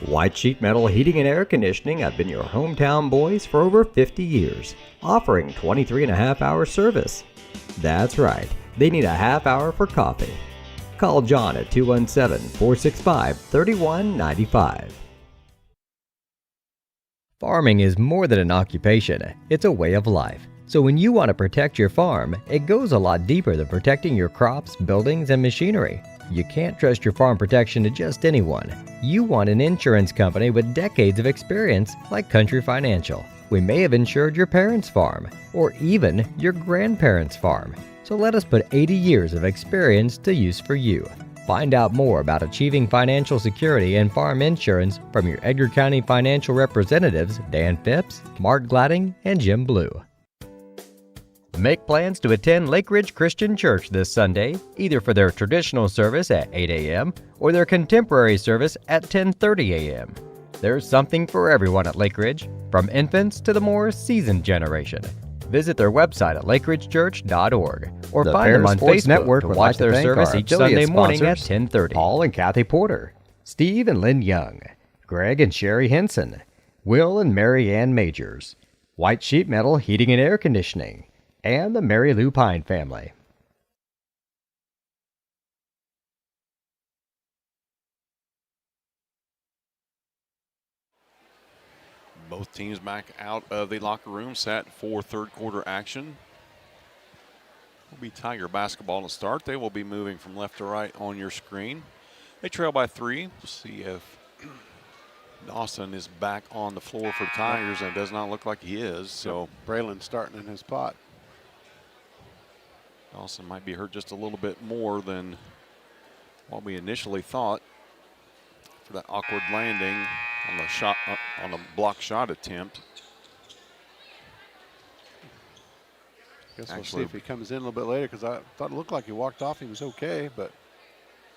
White Sheet Metal Heating and Air Conditioning have been your hometown boys for over 50 years, offering 23.5-hour service. That's right, they need a half hour for coffee. Call John at 217-465-3195. Farming is more than an occupation, it's a way of life. So when you want to protect your farm, it goes a lot deeper than protecting your crops, buildings, and machinery. You can't trust your farm protection to just anyone. You want an insurance company with decades of experience like Country Financial. We may have insured your parents' farm, or even your grandparents' farm. So let us put 80 years of experience to use for you. Find out more about achieving financial security and farm insurance from your Edgar County financial representatives, Dan Phipps, Mark Gladding, and Jim Blue. Make plans to attend Lake Ridge Christian Church this Sunday, either for their traditional service at 8 a.m. or their contemporary service at 10:30 a.m. There's something for everyone at Lake Ridge, from infants to the more seasoned generation. Visit their website at lakeridgechurch.org or find them on Facebook Network to watch their service each Sunday morning at 10:30. Paul and Kathy Porter, Steve and Lynn Young, Greg and Sherry Henson, Will and Mary Ann Majors, White Sheet Metal Heating and Air Conditioning, and the Mary Lou Pine family. Both teams back out of the locker room, set for third quarter action. Will be Tiger basketball to start. They will be moving from left to right on your screen. They trail by 3. We'll see if Dawson is back on the floor for Tigers, and it does not look like he is. So Braylon starting in his spot. Dawson might be hurt just a little bit more than what we initially thought for that awkward landing on the shot, on a block shot attempt. Guess we'll see if he comes in a little bit later, because I thought it looked like he walked off. He was okay, but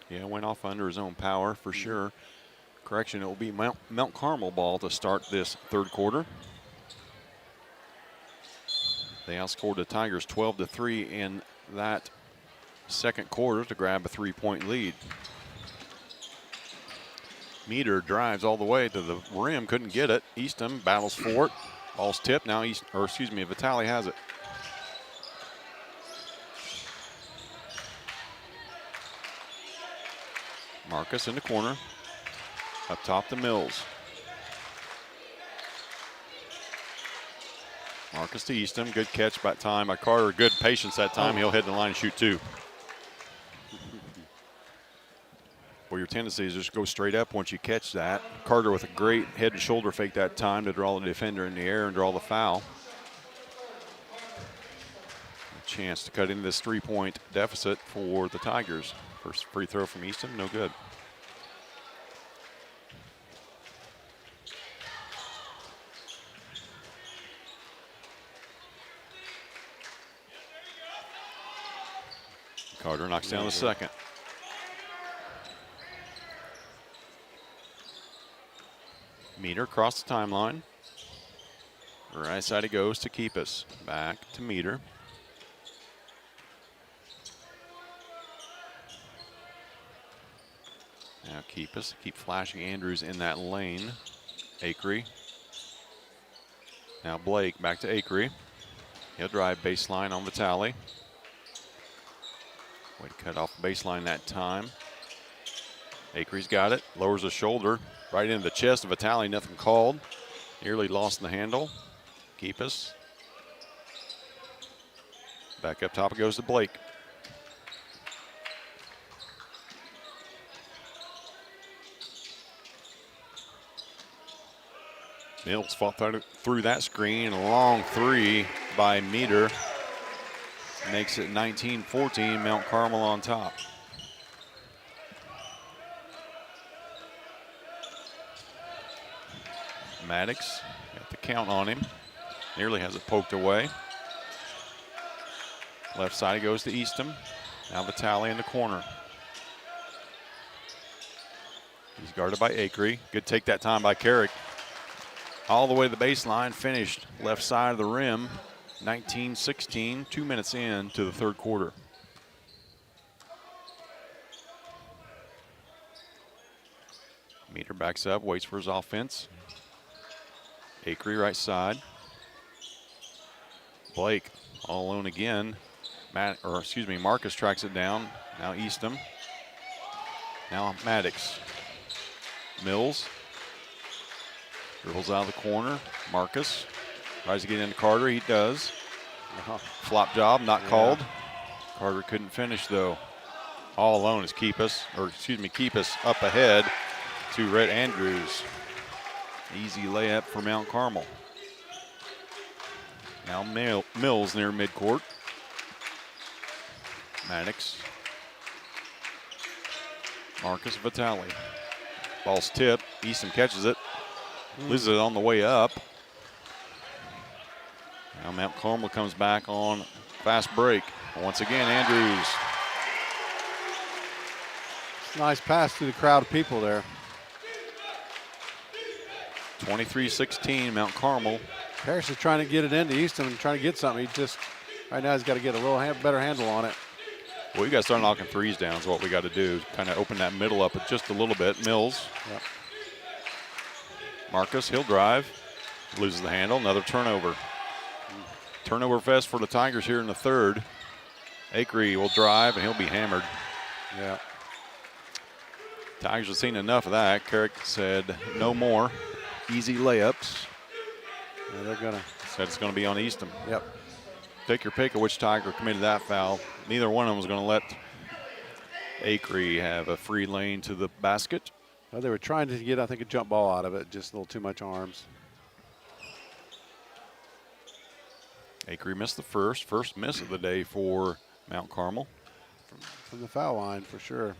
yeah, went off under his own power for sure. Correction, it will be Mount Carmel ball to start this third quarter. They outscored the Tigers 12-3 in that second quarter to grab a 3-point lead. Meter drives all the way to the rim, couldn't get it. Eastham battles for it. Ball's tipped now. Vitale has it. Marcus in the corner. Up top to Mills. Marcus to Eastham. Good catch by Carter. Good patience that time. He'll head the line and shoot 2. Well, your tendency is just go straight up once you catch that. Carter with a great head and shoulder fake that time to draw the defender in the air and draw the foul. A chance to cut into this 3-point deficit for the Tigers. First free throw from Eastham, no good. Carter knocks down the second. Meter across the timeline. Right side it goes to Keepus. Back to Meter. Now Keepus, keep flashing Andrews in that lane. Acree Now Blake back to Acree. He'll drive baseline on Vitale. Way to cut off the baseline that time. Acree's got it. Lowers the shoulder. Right into the chest of Vitale. Nothing called. Nearly lost the handle. Keep us. Back up top it goes to Blake. Mills fought through that screen. A long three by Meter. Makes it 19-14, Mount Carmel on top. Maddox got the count on him. Nearly has it poked away. Left side it goes to Eastham. Now Vitale in the corner. He's guarded by Acree. Good take that time by Carrick. All the way to the baseline, finished left side of the rim. 19-16, 2 minutes into the third quarter. Meter backs up, waits for his offense. Acree right side. Blake all alone again. Marcus tracks it down. Now Eastham. Now Maddox. Mills. Dribbles out of the corner. Marcus tries to get into Carter. He does. Flop job, not called. Carter couldn't finish though. All alone is Keepus up ahead to Rhett Andrews. Easy layup for Mount Carmel. Now Mills near midcourt. Maddox. Marcus Vitale. Ball's tipped. Eastham catches it. Loses it on the way up. Now Mount Carmel comes back on fast break. Once again, Andrews. Nice pass through the crowd of people there. 23-16, Mount Carmel. Parrish is trying to get it into Eastham and trying to get something. Right now he's got to get a little better handle on it. Well, you got to start knocking threes down is what we got to do. Kind of open that middle up just a little bit. Mills. Yep. Marcus, he'll drive. Loses the handle, another turnover. Turnover fest for the Tigers here in the third. Acree will drive and he'll be hammered. Yeah. Tigers have seen enough of that. Carrick said no more easy layups. Yeah, they're gonna. Said it's going to be on Eastham. Yep. Take your pick of which Tiger committed that foul. Neither one of them was going to let Acree have a free lane to the basket. Well, they were trying to get, I think, a jump ball out of it. Just a little too much arms. Acree missed the first miss of the day for Mount Carmel. From the foul line, for sure.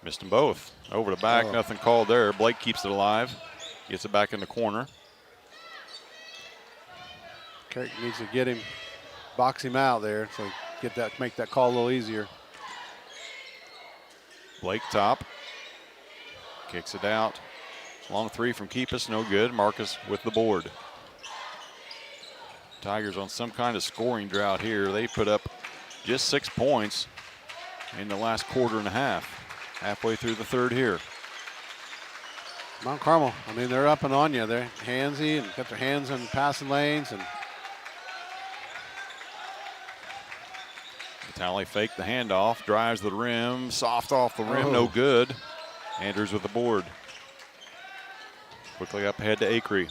Missed them both. Over the back, nothing called there. Blake keeps it alive. Gets it back in the corner. Carrick needs to get him, box him out there, so make that call a little easier. Blake top. Kicks it out. Long three from Keepus, no good. Marcus with the board. Tigers on some kind of scoring drought here. They put up just 6 points in the last quarter and a half. Halfway through the third here. Mount Carmel, I mean, they're up and on you. They're handsy and got their hands in passing lanes. And Vitale faked the handoff, drives the rim, soft off the rim, no good. Andrews with the board. Quickly up ahead to Acree.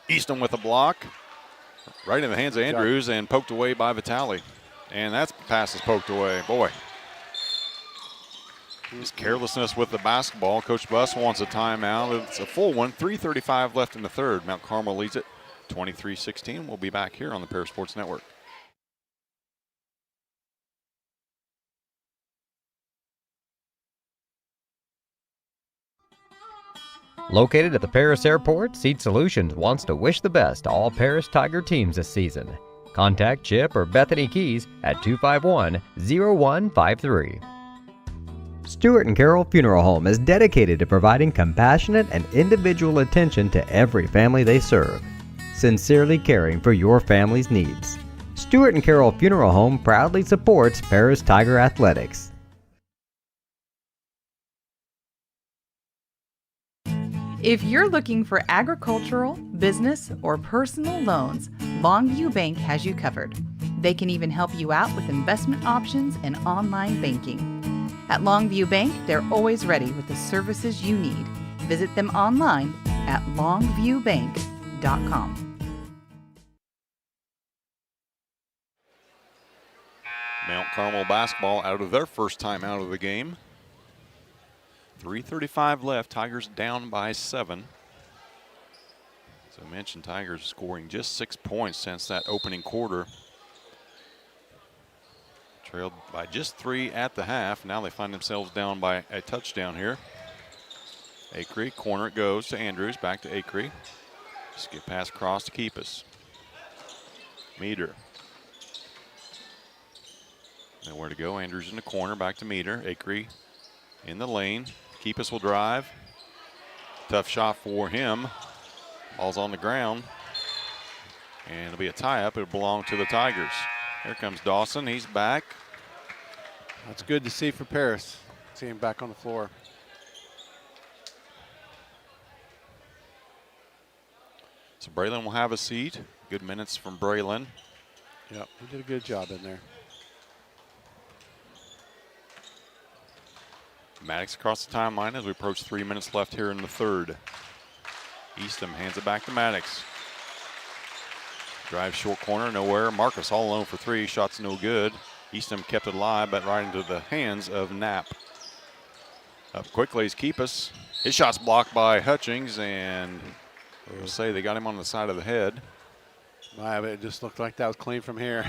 Eastham with a block. Right in the hands of Andrews and poked away by Vitale. And that pass is poked away. Boy. Just carelessness with the basketball. Coach Buss wants a timeout. It's a full one. 3:35 left in the third. Mount Carmel leads it 23-16. We'll be back here on the Paris Sports Network. Located at the Paris Airport, Seat Solutions wants to wish the best to all Paris Tiger teams this season. Contact Chip or Bethany Keys at 251-0153. Stewart and Carroll Funeral Home is dedicated to providing compassionate and individual attention to every family they serve, sincerely caring for your family's needs. Stewart and Carroll Funeral Home proudly supports Paris Tiger Athletics. If you're looking for agricultural, business, or personal loans, Longview Bank has you covered. They can even help you out with investment options and online banking. At Longview Bank, they're always ready with the services you need. Visit them online at longviewbank.com. Mount Carmel basketball out of their first time out of the game. 3:35 left. Tigers down by 7. As I mentioned, Tigers scoring just 6 points since that opening quarter. Trailed by just 3 at the half. Now they find themselves down by a touchdown here. Acree, corner it goes to Andrews. Back to Acree. Skip pass across to Keepus. Meter. Nowhere to go. Andrews in the corner. Back to Meter. Acree in the lane. Keepus will drive. Tough shot for him. Ball's on the ground. And it'll be a tie-up. It'll belong to the Tigers. Here comes Dawson. He's back. That's good to see for Paris. See him back on the floor. So Braylon will have a seat. Good minutes from Braylon. Yep, he did a good job in there. Maddox across the timeline as we approach 3 minutes left here in the third. Eastham hands it back to Maddox. Drive short corner, nowhere. Marcus all alone for 3. Shots no good. Eastham kept it alive, but right into the hands of Knapp. Up quickly is Keepus. His shot's blocked by Hutchings, and we'll say they got him on the side of the head. It just looked like that was clean from here.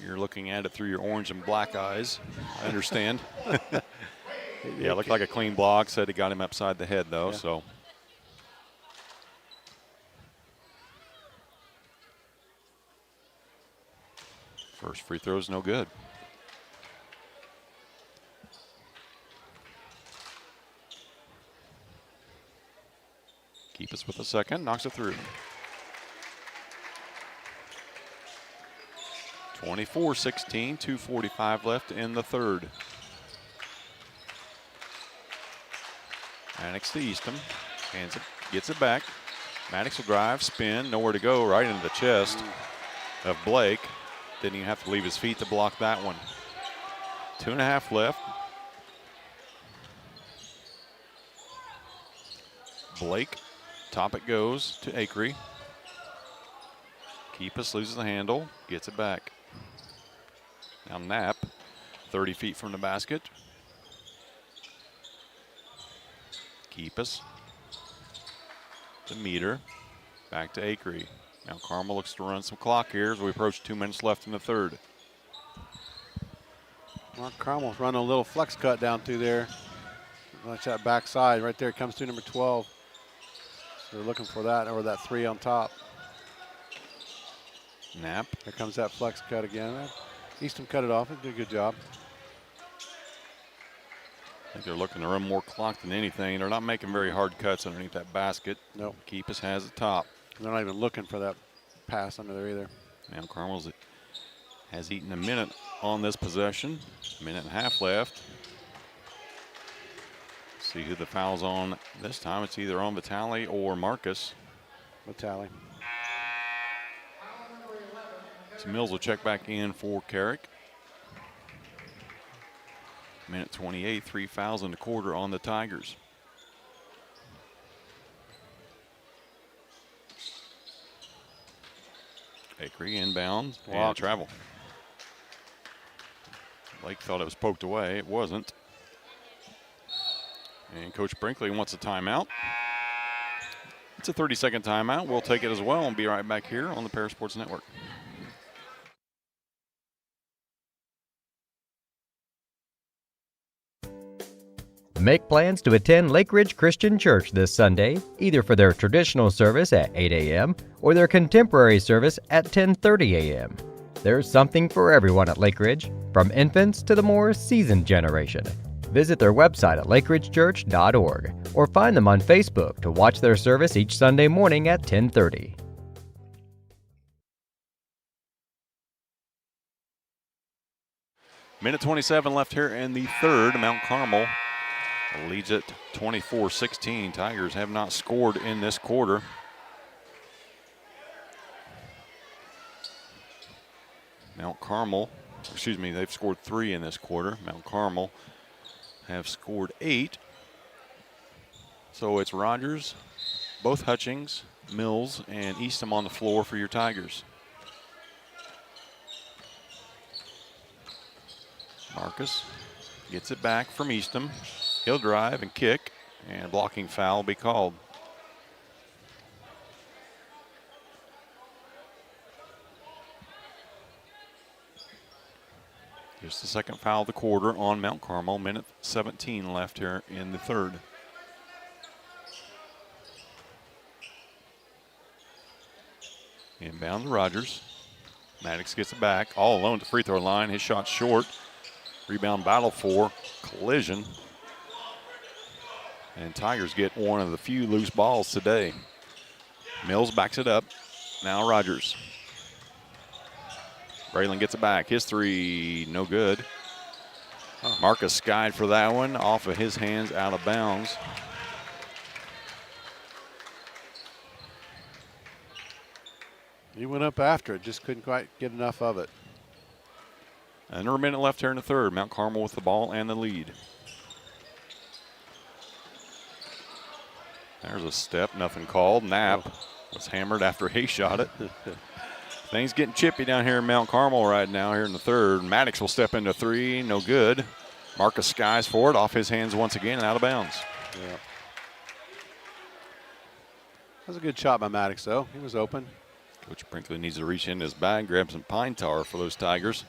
You're looking at it through your orange and black eyes. I understand. Yeah, it looked like a clean block. Said it got him upside the head, though. Yeah. So first free throw is no good. Keep us with a second. Knocks it through. 24-16, 2:45 left in the third. Maddox to Eastham, hands it, gets it back. Maddox will drive, spin, nowhere to go, right into the chest of Blake. Didn't even have to leave his feet to block that one. 2.5 left. Blake, top it goes to Acree. Keepus loses the handle, gets it back. Now Knapp, 30 feet from the basket. Keepus to Meter, back to Acree. Now Carmel looks to run some clock here as we approach 2 minutes left in the third. Mark Carmel's running a little flex cut down through there. Watch that backside right there. Comes through number 12. So they're looking for that, or that 3 on top. Knapp. Here comes that flex cut again. Eastham cut it off. He did a good job. I think they're looking to run more clock than anything. They're not making very hard cuts underneath that basket. Nope. Keepus has the top. They're not even looking for that pass under there either. Now Carmel has eaten a minute on this possession. Minute and a half left. See who the foul's on this time. It's either on Vitale or Marcus. Vitale. So Mills will check back in for Carrick. Minute 28, 3 fouls in the quarter on the Tigers. Acree inbound and travel. Blake thought it was poked away. It wasn't. And Coach Brinkley wants a timeout. It's a 30-second timeout. We'll take it as well and be right back here on the Paris Sports Network. Make plans to attend Lake Ridge Christian Church this Sunday, either for their traditional service at 8 a.m. or their contemporary service at 10:30 a.m. There's something for everyone at Lake Ridge, from infants to the more seasoned generation. Visit their website at lakeridgechurch.org or find them on Facebook to watch their service each Sunday morning at 10:30. Minute 27 left here in the third. Mount Carmel Leads it 24-16. Tigers have not scored in this quarter. They've scored 3 in this quarter. Mount Carmel have scored 8. So it's Rogers, both Hutchings, Mills, and Eastham on the floor for your Tigers. Marcus gets it back from Eastham. He'll drive and kick, and blocking foul will be called. Just the second foul of the quarter on Mount Carmel. Minute 17 left here in the third. Inbound to Rogers. Maddox gets it back, all alone at the free throw line. His shot short. Rebound battle for collision. And Tigers get one of the few loose balls today. Mills backs it up. Now Rogers. Braylon gets it back. His three, no good. Marcus skied for that one. Off of his hands, out of bounds. He went up after it, just couldn't quite get enough of it. Under a minute left here in the third. Mount Carmel with the ball and the lead. There's a step, nothing called. Knapp was hammered after he shot it. Things getting chippy down here in Mount Carmel right now here in the third. Maddox will step into three, no good. Marcus skies for it, off his hands once again and out of bounds. Yeah. That was a good shot by Maddox, though. He was open. Coach Brinkley needs to reach into his bag, grab some pine tar for those Tigers.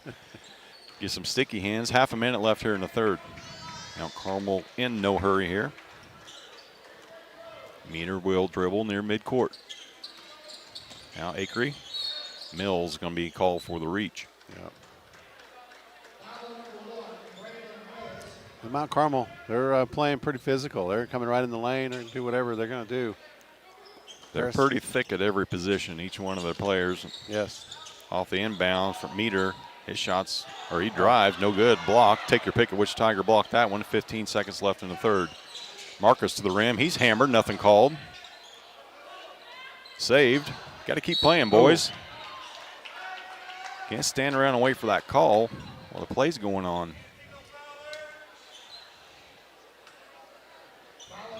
Get some sticky hands. Half a minute left here in the third. Mount Carmel in no hurry here. Meter will dribble near midcourt. Now Akery. Mills going to be called for the reach. Yep. Mount Carmel, they're playing pretty physical. They're coming right in the lane and do whatever they're going to do. They're pretty thick at every position, each one of their players. Yes. Off the inbound from Meter. His shots, or he drives, no good. Block. Take your pick of which Tiger blocked that one. 15 seconds left in the third. Marcus to the rim. He's hammered. Nothing called. Saved. Got to keep playing, boys. Can't stand around and wait for that call while the play's going on.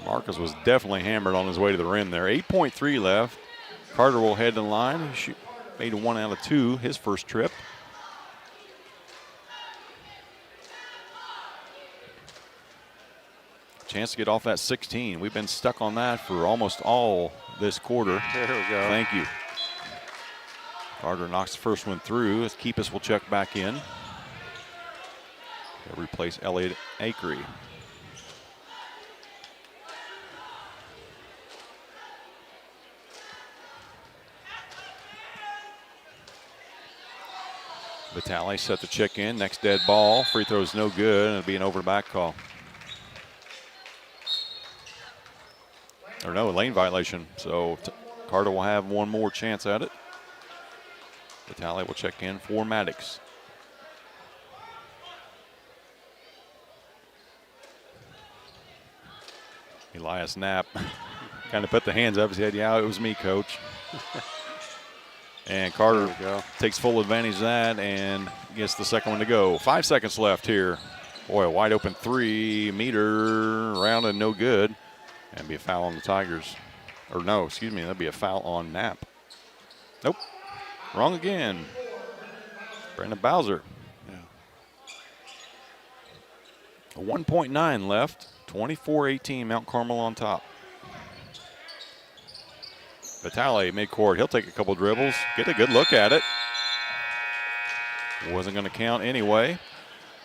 Marcus was definitely hammered on his way to the rim there. 8.3 left. Carter will head to the line. He made a 1 out of 2 his first trip. Chance to get off that 16. We've been stuck on that for almost all this quarter. There we go. Thank you. Carter knocks the first one through. As Keepus will check back in. They'll replace Elliot Akery. Vitale set the check in. Next dead ball. Free throw's no good, and it'll be an over back call. Or no, lane violation. So Carter will have one more chance at it. Vitale will check in for Maddox. Elias Knapp kind of put the hands up. He said, yeah, it was me, coach. And Carter takes full advantage of that and gets the second one to go. 5 seconds left here. Boy, a wide open three. Meter around and no good. And be a foul on the Tigers. Or no, excuse me, that'd be a foul on Knapp. Nope. Wrong again. Brandon Bowser. Yeah. 1.9 left. 24-18, Mount Carmel on top. Vitale midcourt. He'll take a couple dribbles, get a good look at it. Wasn't going to count anyway.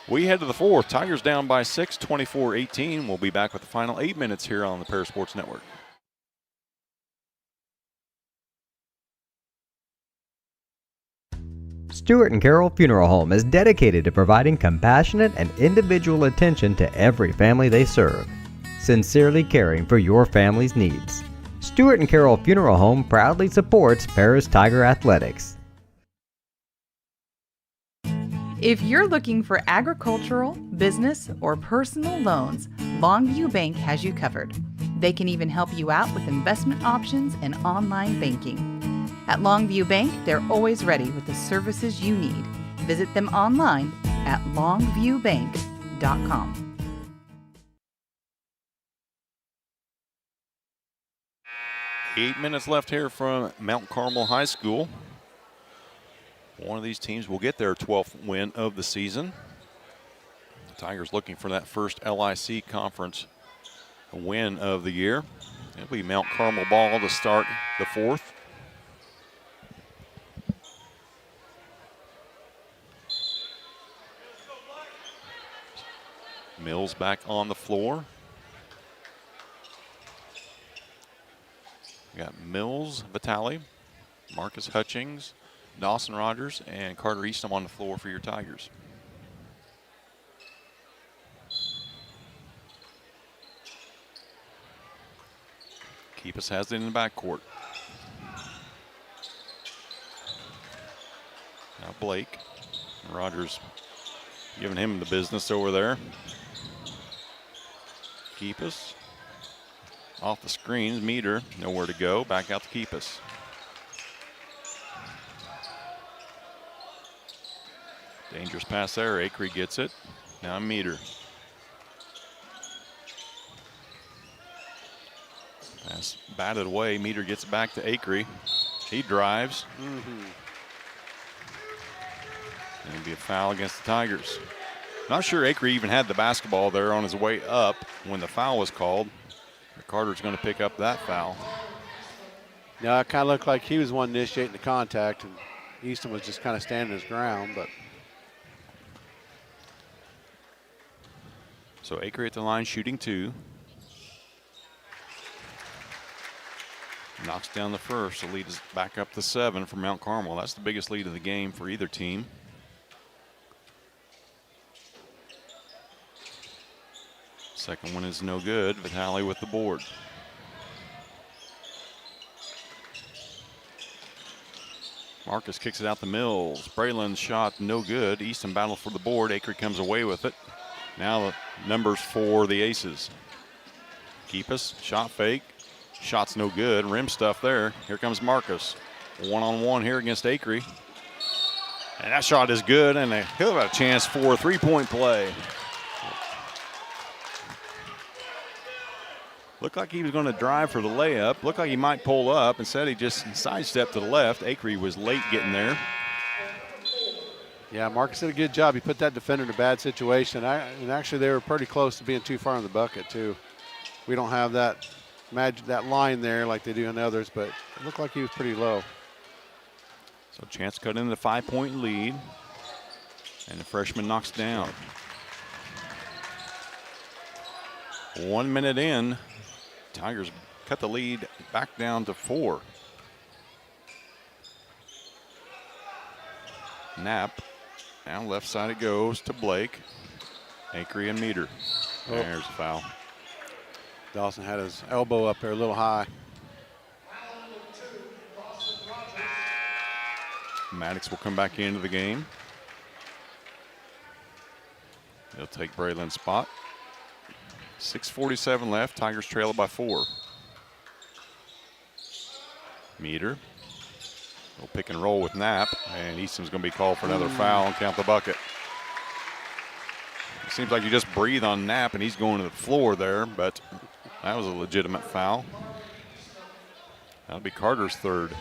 We head to the fourth. Tigers down by 6, 24-18. We'll be back with the final 8 minutes here on the Paris Sports Network. Stewart and Carroll Funeral Home is dedicated to providing compassionate and individual attention to every family they serve, sincerely caring for your family's needs. Stewart and Carroll Funeral Home proudly supports Paris Tiger Athletics. If you're looking for agricultural, business, or personal loans, Longview Bank has you covered. They can even help you out with investment options and online banking. At Longview Bank, they're always ready with the services you need. Visit them online at longviewbank.com. 8 minutes left here from Mount Carmel High School. One of these teams will get their 12th win of the season. The Tigers looking for that first LIC conference win of the year. It'll be Mount Carmel ball to start the fourth. Mills back on the floor. We got Mills, Vitale, Marcus Hutchings, Dawson Rogers, and Carter Eastham on the floor for your Tigers. Keepus has it in the backcourt. Now Blake. Rogers giving him the business over there. Keepus. Off the screens, Meter, nowhere to go. Back out to Keepus. Dangerous pass there. Acree gets it. Now Meter. Pass batted away. Meter gets it back to Acree. He drives. It'll be a foul against the Tigers. Not sure Acree even had the basketball there on his way up when the foul was called. Carter's going to pick up that foul. Yeah, it kind of looked like he was one initiating the contact, and Easton was just kind of standing his ground. But so Acree at the line shooting 2. Knocks down the first. The lead is back up to 7 for Mount Carmel. That's the biggest lead of the game for either team. Second one is no good. Vitale with the board. Marcus kicks it out to Mills. Braylon's shot no good. Easton battle for the board. Acree comes away with it. Now the numbers for the Aces. Keepus, shot fake. Shot's no good. Rim stuff there. Here comes Marcus. One-on-one here against Acree. And that shot is good, and he'll have a chance for a three-point play. Looked like he was going to drive for the layup. Looked like he might pull up. Instead, he just sidestepped to the left. Acree was late getting there. yeah, Marcus did a good job. He put that defender in a bad situation. And actually, they were pretty close to being too far in the bucket, too. We don't have that line there like they do in others, but it looked like he was pretty low. So chance cut in the 5-point lead. And the freshman knocks down. 1 minute in. Tigers cut the lead back down to 4. Knapp. Now left side it goes to Blake. Acree and Meter. There's a foul. Dawson had his elbow up there a little high. Maddox will come back into the game. He'll take Braylon's spot. 6:47 left. Tigers trail it by 4. Meter. We'll pick and roll with Knapp, and Easton's going to be called for another foul and count the bucket. It seems like you just breathe on Knapp, and he's going to the floor there, but that was a legitimate foul. That'll be Carter's third.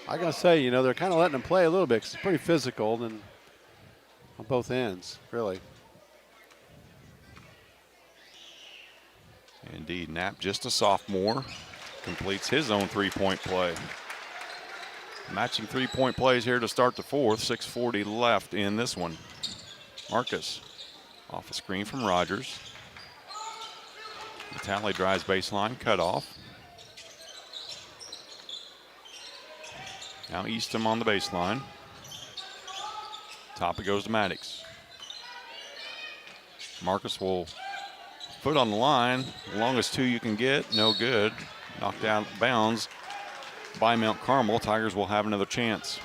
I got to say, they're kind of letting him play a little bit because it's pretty physical and on both ends, really. Indeed, Knapp, just a sophomore, completes his own three-point play. Matching three-point plays here to start the fourth. 6:40 left in this one. Marcus off a screen from Rogers. Vitale drives baseline, cut off. Now Eastham on the baseline. Top it goes to Maddox. Marcus will foot on the line. Longest 2 you can get, no good. Knocked out of bounds by Mount Carmel. Tigers will have another chance.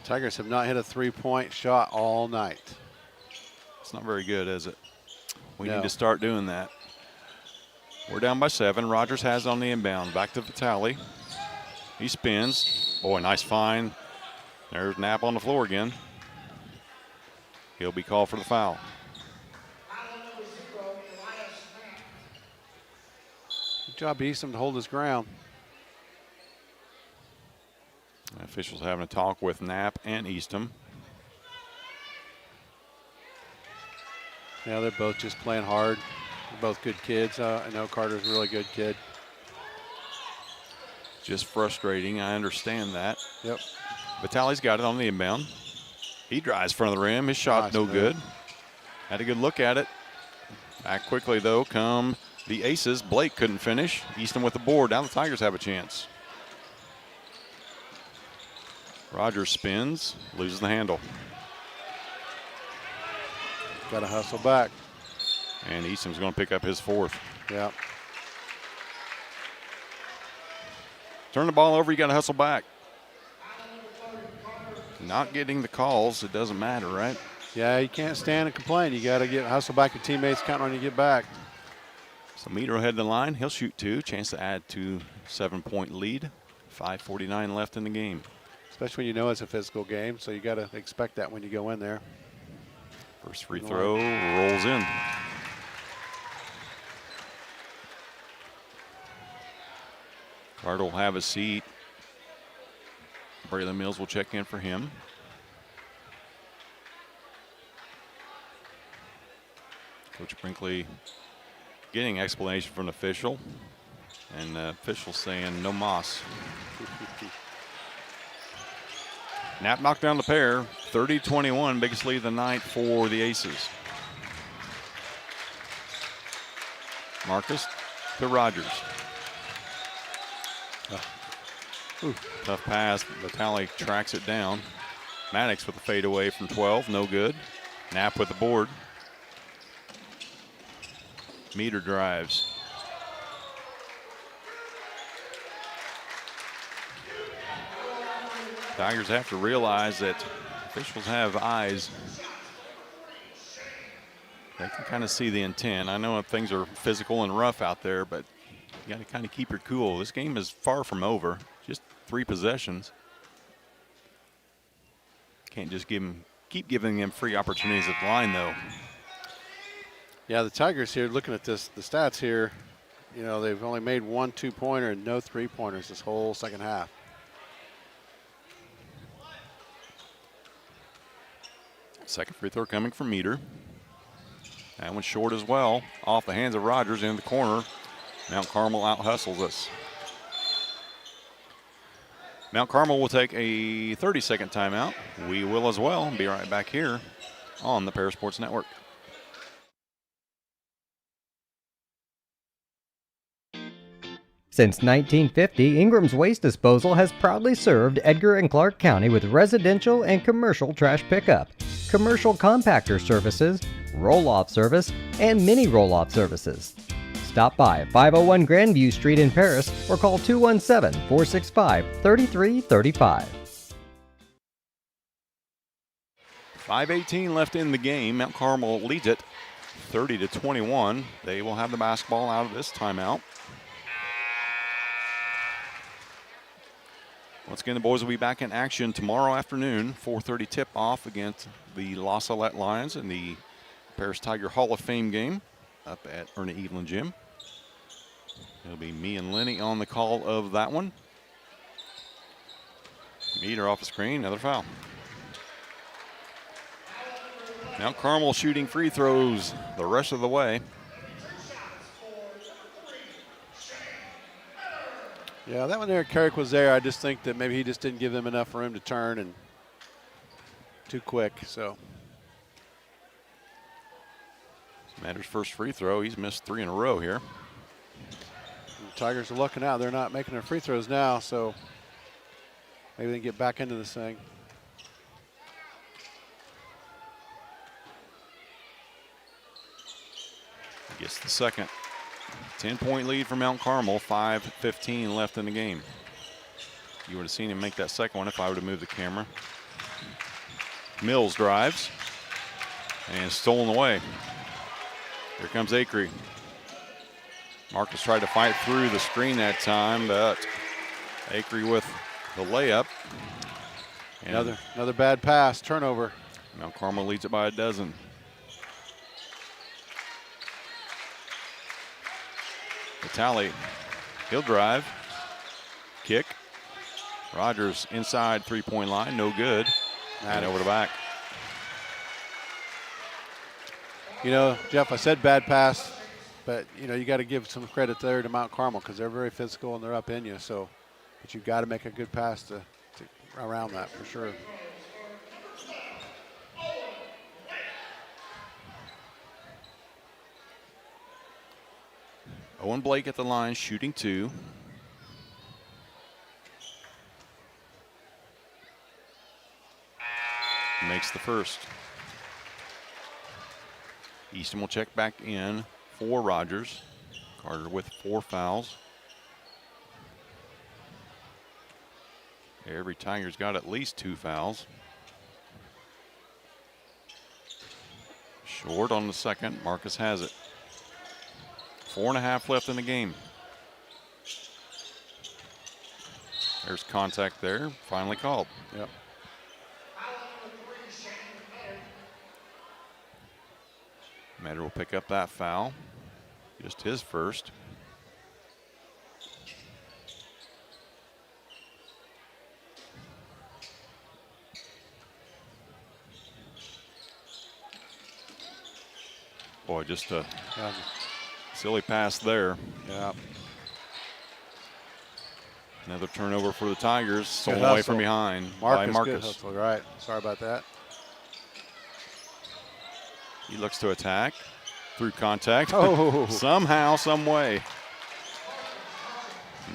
Tigers have not hit a three-point shot all night. It's not very good, is it? We No. need to start doing that. We're down by 7. Rogers has it on the inbound. Back to Vitale. He spins. Boy, nice find. There's Knapp on the floor again. He'll be called for the foul. Good job, Eastham, to hold his ground. Officials having a talk with Knapp and Eastham. Yeah, they're both just playing hard. They're both good kids. I know Carter's a really good kid. Just frustrating. I understand that. Yep. Vitale's got it on the inbound. He drives front of the rim. His shot Nice no move. good. Had a good look at it. Back quickly, though, come the aces. Blake couldn't finish. Easton with the board. Now the Tigers have a chance. Rogers spins, loses the handle. Got to hustle back. And Easton's going to pick up his 4th. Yeah. Turn the ball over, you got to hustle back. Not getting the calls, it doesn't matter, right? Yeah, you can't stand and complain. You got to hustle back. Your teammates counting on you to get back. So Meter will head to the line. He'll shoot 2. Chance to add to 7-point lead. 5:49 left in the game. Especially when you know it's a physical game, so you got to expect that when you go in there. First free throw rolls in. Carter will have a seat. Braylon Mills will check in for him. Coach Brinkley getting explanation from the official. And the official saying no moss. Knapp knocked down the pair. 30-21, biggest lead of the night for the Aces. Marcus to Rogers. Tough pass. Vitale tracks it down. Maddox with a fadeaway from 12, no good. Knapp with the board. Meter drives. Tigers have to realize that officials have eyes. They can kind of see the intent. I know things are physical and rough out there, but you got to kind of keep your cool. This game is far from over. Just 3 possessions. Can't just keep giving them free opportunities at the line, though. Yeah, the Tigers here, looking at the stats here, you know, they've only made 1 2-pointer and no 3-pointers this whole second half. Second free throw coming from Meter. That one's short as well. Off the hands of Rogers in the corner. Mount Carmel out hustles us. Mount Carmel will take a 30-second timeout. We will as well. Be right back here on the Parasports Network. Since 1950, Ingram's Waste Disposal has proudly served Edgar and Clark County with residential and commercial trash pickup, commercial compactor services, roll-off service, and mini roll-off services. Stop by 501 Grandview Street in Paris or call 217-465-3335. 5:18 left in the game. Mount Carmel leads it 30-21. They will have the basketball out of this timeout. Once again, the boys will be back in action tomorrow afternoon, 4:30 tip-off against the La Salette Lions in the Paris Tiger Hall of Fame game up at Ernie Evelyn Gym. It'll be me and Lenny on the call of that one. Meter off the screen, another foul. Mount Carmel shooting free throws the rest of the way. Yeah, that one there, Carrick was there. I just think that maybe he just didn't give them enough room to turn and too quick, so. Matter's first free throw. He's missed 3 in a row here. The Tigers are looking out. They're not making their free throws now, so maybe they can get back into this thing. Gets the second. 10-point lead for Mount Carmel, 5:15 left in the game. You would have seen him make that second one if I would have moved the camera. Mills drives and stolen away. Here comes Acree. Marcus tried to fight through the screen that time, but Acree with the layup. And Another bad pass, turnover. Mount Carmel leads it by a dozen. Vitale, he'll drive, kick. Rogers inside three-point line, no good. And over the back. You know, Jeff, I said bad pass, but you know you got to give some credit there to Mount Carmel because they're very physical and they're up in you. So, but you've got to make a good pass to around that for sure. Owen Blake at the line, shooting 2. Makes the first. Easton will check back in for Rogers. Carter with 4 fouls. Every Tiger's got at least 2 fouls. Short on the second. Marcus has it. 4.5 left in the game. There's contact there. Finally called. Yep. Matter will pick up that foul. Just his first. Boy, just a silly pass there. Yeah. Another turnover for the Tigers. Stolen Good away hustle. from behind by Good Marcus. hustle, right. Sorry about that. He looks to attack through contact. Oh. Somehow, some way.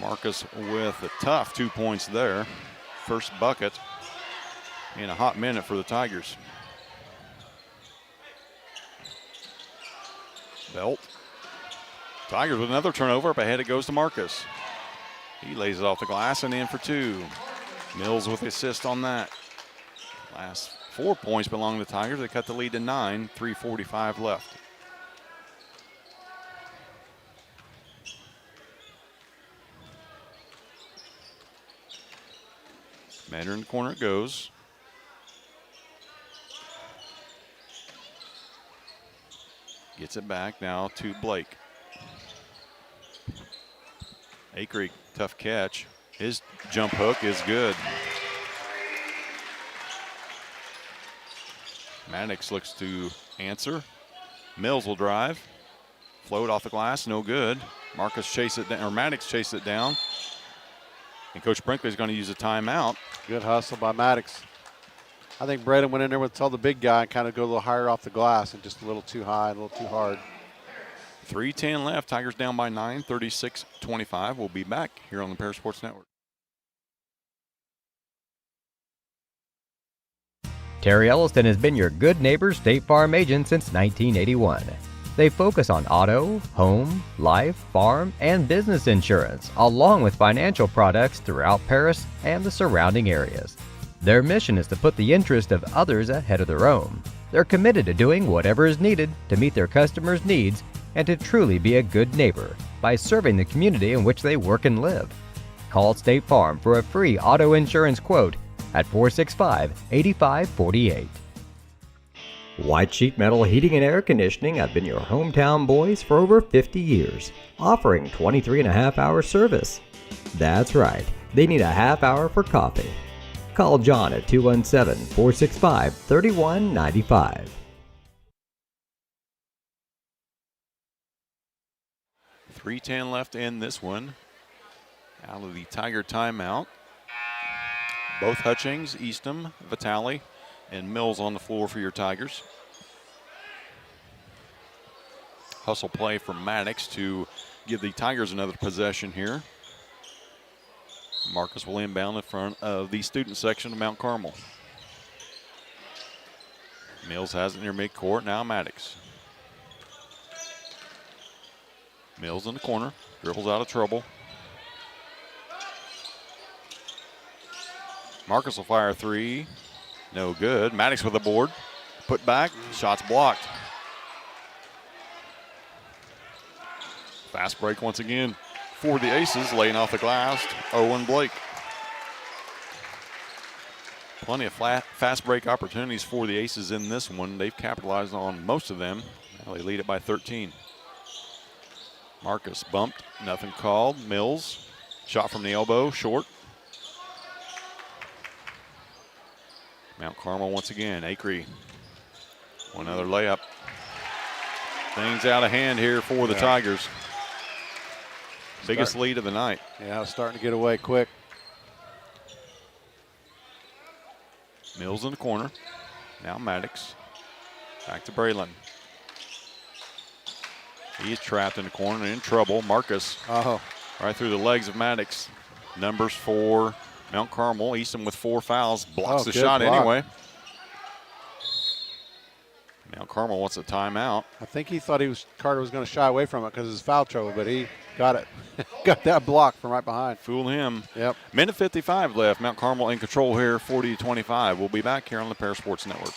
Marcus with a tough 2 points there. First bucket in a hot minute for the Tigers. Belt. Tigers with another turnover. Up ahead it goes to Marcus. He lays it off the glass and in for 2. Mills with the assist on that. Last 4 points belong to the Tigers. They cut the lead to 9. 3:45 left. Matter in the corner it goes. Gets it back now to Blake. Acree, tough catch. His jump hook is good. Maddox looks to answer. Mills will drive. Float off the glass, no good. Marcus chase it down, or Maddox chase it down. And Coach Brinkley is going to use a timeout. Good hustle by Maddox. I think Braden went in there with tell the big guy and kind of go a little higher off the glass and just a little too high, a little too hard. 3:10 left. Tigers down by 9, 36-25. We'll be back here on the Paris Sports Network. Terry Elliston has been your good neighbor State Farm agent since 1981. They focus on auto, home, life, farm, and business insurance, along with financial products throughout Paris and the surrounding areas. Their mission is to put the interest of others ahead of their own. They're committed to doing whatever is needed to meet their customers' needs and to truly be a good neighbor by serving the community in which they work and live. Call State Farm for a free auto insurance quote at 465-8548. White Sheet Metal Heating and Air Conditioning have been your hometown boys for over 50 years, offering 23.5-hour service. That's right, they need a half hour for coffee. Call John at 217-465-3195. 3:10 left in this one. Out of the Tiger timeout. Both Hutchings, Eastham, Vitale, and Mills on the floor for your Tigers. Hustle play from Maddox to give the Tigers another possession here. Marcus will inbound in front of the student section of Mount Carmel. Mills has it near midcourt. Now Maddox. Mills in the corner. Dribbles out of trouble. Marcus will fire 3. No good. Maddox with the board. Put back. Shots blocked. Fast break once again for the Aces, laying off the glass. Owen Blake. Plenty of fast break opportunities for the Aces in this one. They've capitalized on most of them. Now they lead it by 13. Marcus bumped, nothing called. Mills, shot from the elbow, short. Mount Carmel once again. Acree, another layup. Things out of hand here for the Tigers. Biggest lead of the night. Yeah, starting to get away quick. Mills in the corner. Now Maddox. Back to Braylon. He's trapped in the corner and in trouble. Marcus right through the legs of Maddox. Numbers for Mount Carmel. Easton with 4 fouls. Blocks the shot anyway. Mount Carmel wants a timeout. I think he thought Carter was going to shy away from it because of his foul trouble, but he got it. Got that block from right behind. Fooled him. Yep. Minute 55 left. Mount Carmel in control here, 40-25. We'll be back here on the Paris Sports Network.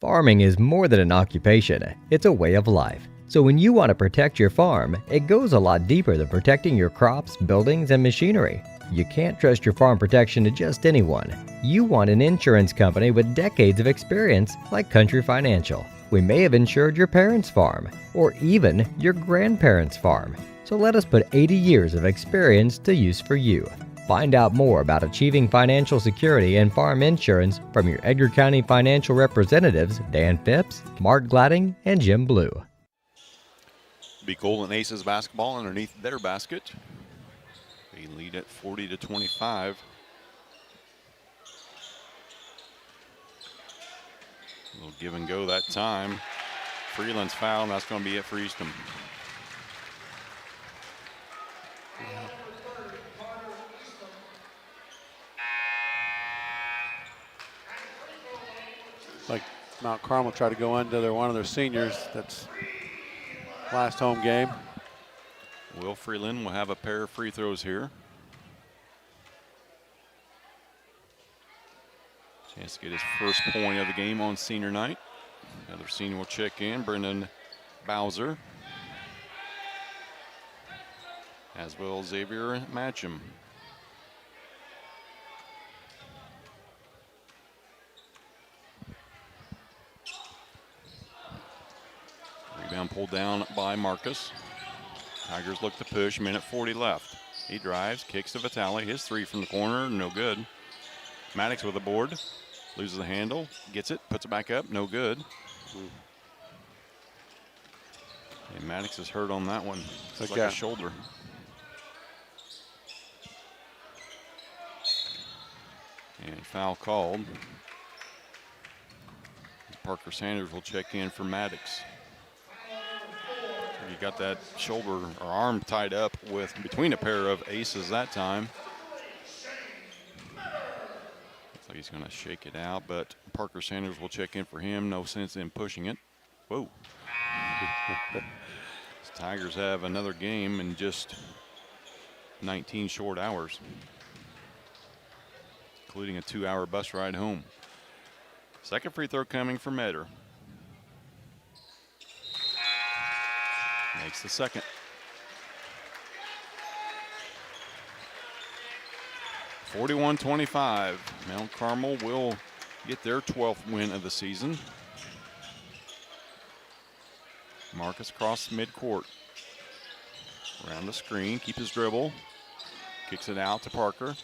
Farming is more than an occupation, it's a way of life. So when you want to protect your farm, it goes a lot deeper than protecting your crops, buildings, and machinery. You can't trust your farm protection to just anyone. You want an insurance company with decades of experience like Country Financial. We may have insured your parents' farm, or even your grandparents' farm. So let us put 80 years of experience to use for you. Find out more about achieving financial security and farm insurance from your Edgar County financial representatives, Dan Phipps, Mark Gladding, and Jim Blue. Be Golden Aces basketball underneath their basket. They lead at 40-25. A little give and go that time. Freeland's foul, and that's going to be it for Easton. Like Mount Carmel tried to go into one of their seniors. That's last home game. Will Freeland will have a pair of free throws here. Chance to get his first point of the game on senior night. Another senior will check in, Brendan Bowser. As well as Xavier Matcham. Rebound pulled down by Marcus. Tigers look to push, minute 40 left. He drives, kicks to Vitale. His three from the corner, no good. Maddox with the board, loses the handle, gets it, puts it back up, no good. And Maddox is hurt on that one. It's like a shoulder. And foul called. Parker Sanders will check in for Maddox. You got that shoulder or arm tied up with between a pair of aces that time. Looks like he's going to shake it out, but Parker Sanders will check in for him. No sense in pushing it. Whoa. The Tigers have another game in just 19 short hours, including a 2-hour bus ride home. Second free throw coming from Eder. Makes the second. 41-25. Mount Carmel will get their 12th win of the season. Marcus across midcourt. Around the screen, keep his dribble. Kicks it out to Parker.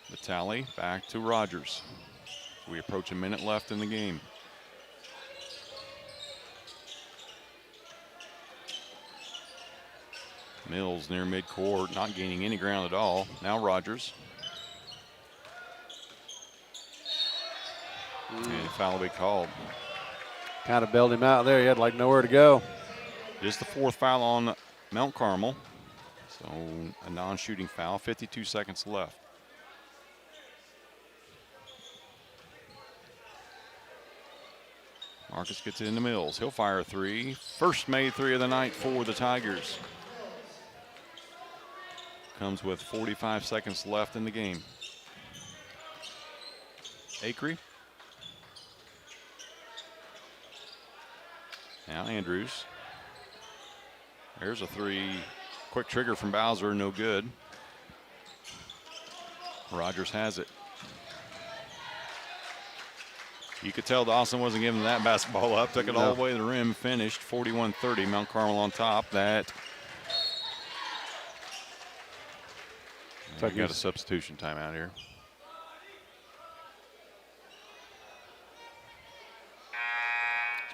Vitale back to Rogers. We approach a minute left in the game. Mills near midcourt, not gaining any ground at all. Now Rogers. And foul will be called. Kind of bailed him out there. He had like nowhere to go. Just the fourth foul on Mount Carmel. So a non-shooting foul, 52 seconds left. Marcus gets it into Mills. He'll fire a three. First made three of the night for the Tigers. comes with 45 seconds left in the game. Acree. Now Andrews. There's a three. Quick trigger from Bowser, no good. Rogers has it. You could tell Dawson wasn't giving that basketball up. Took it all the way to the rim, finished 41-30. Mount Carmel on top. That. We got a substitution timeout here.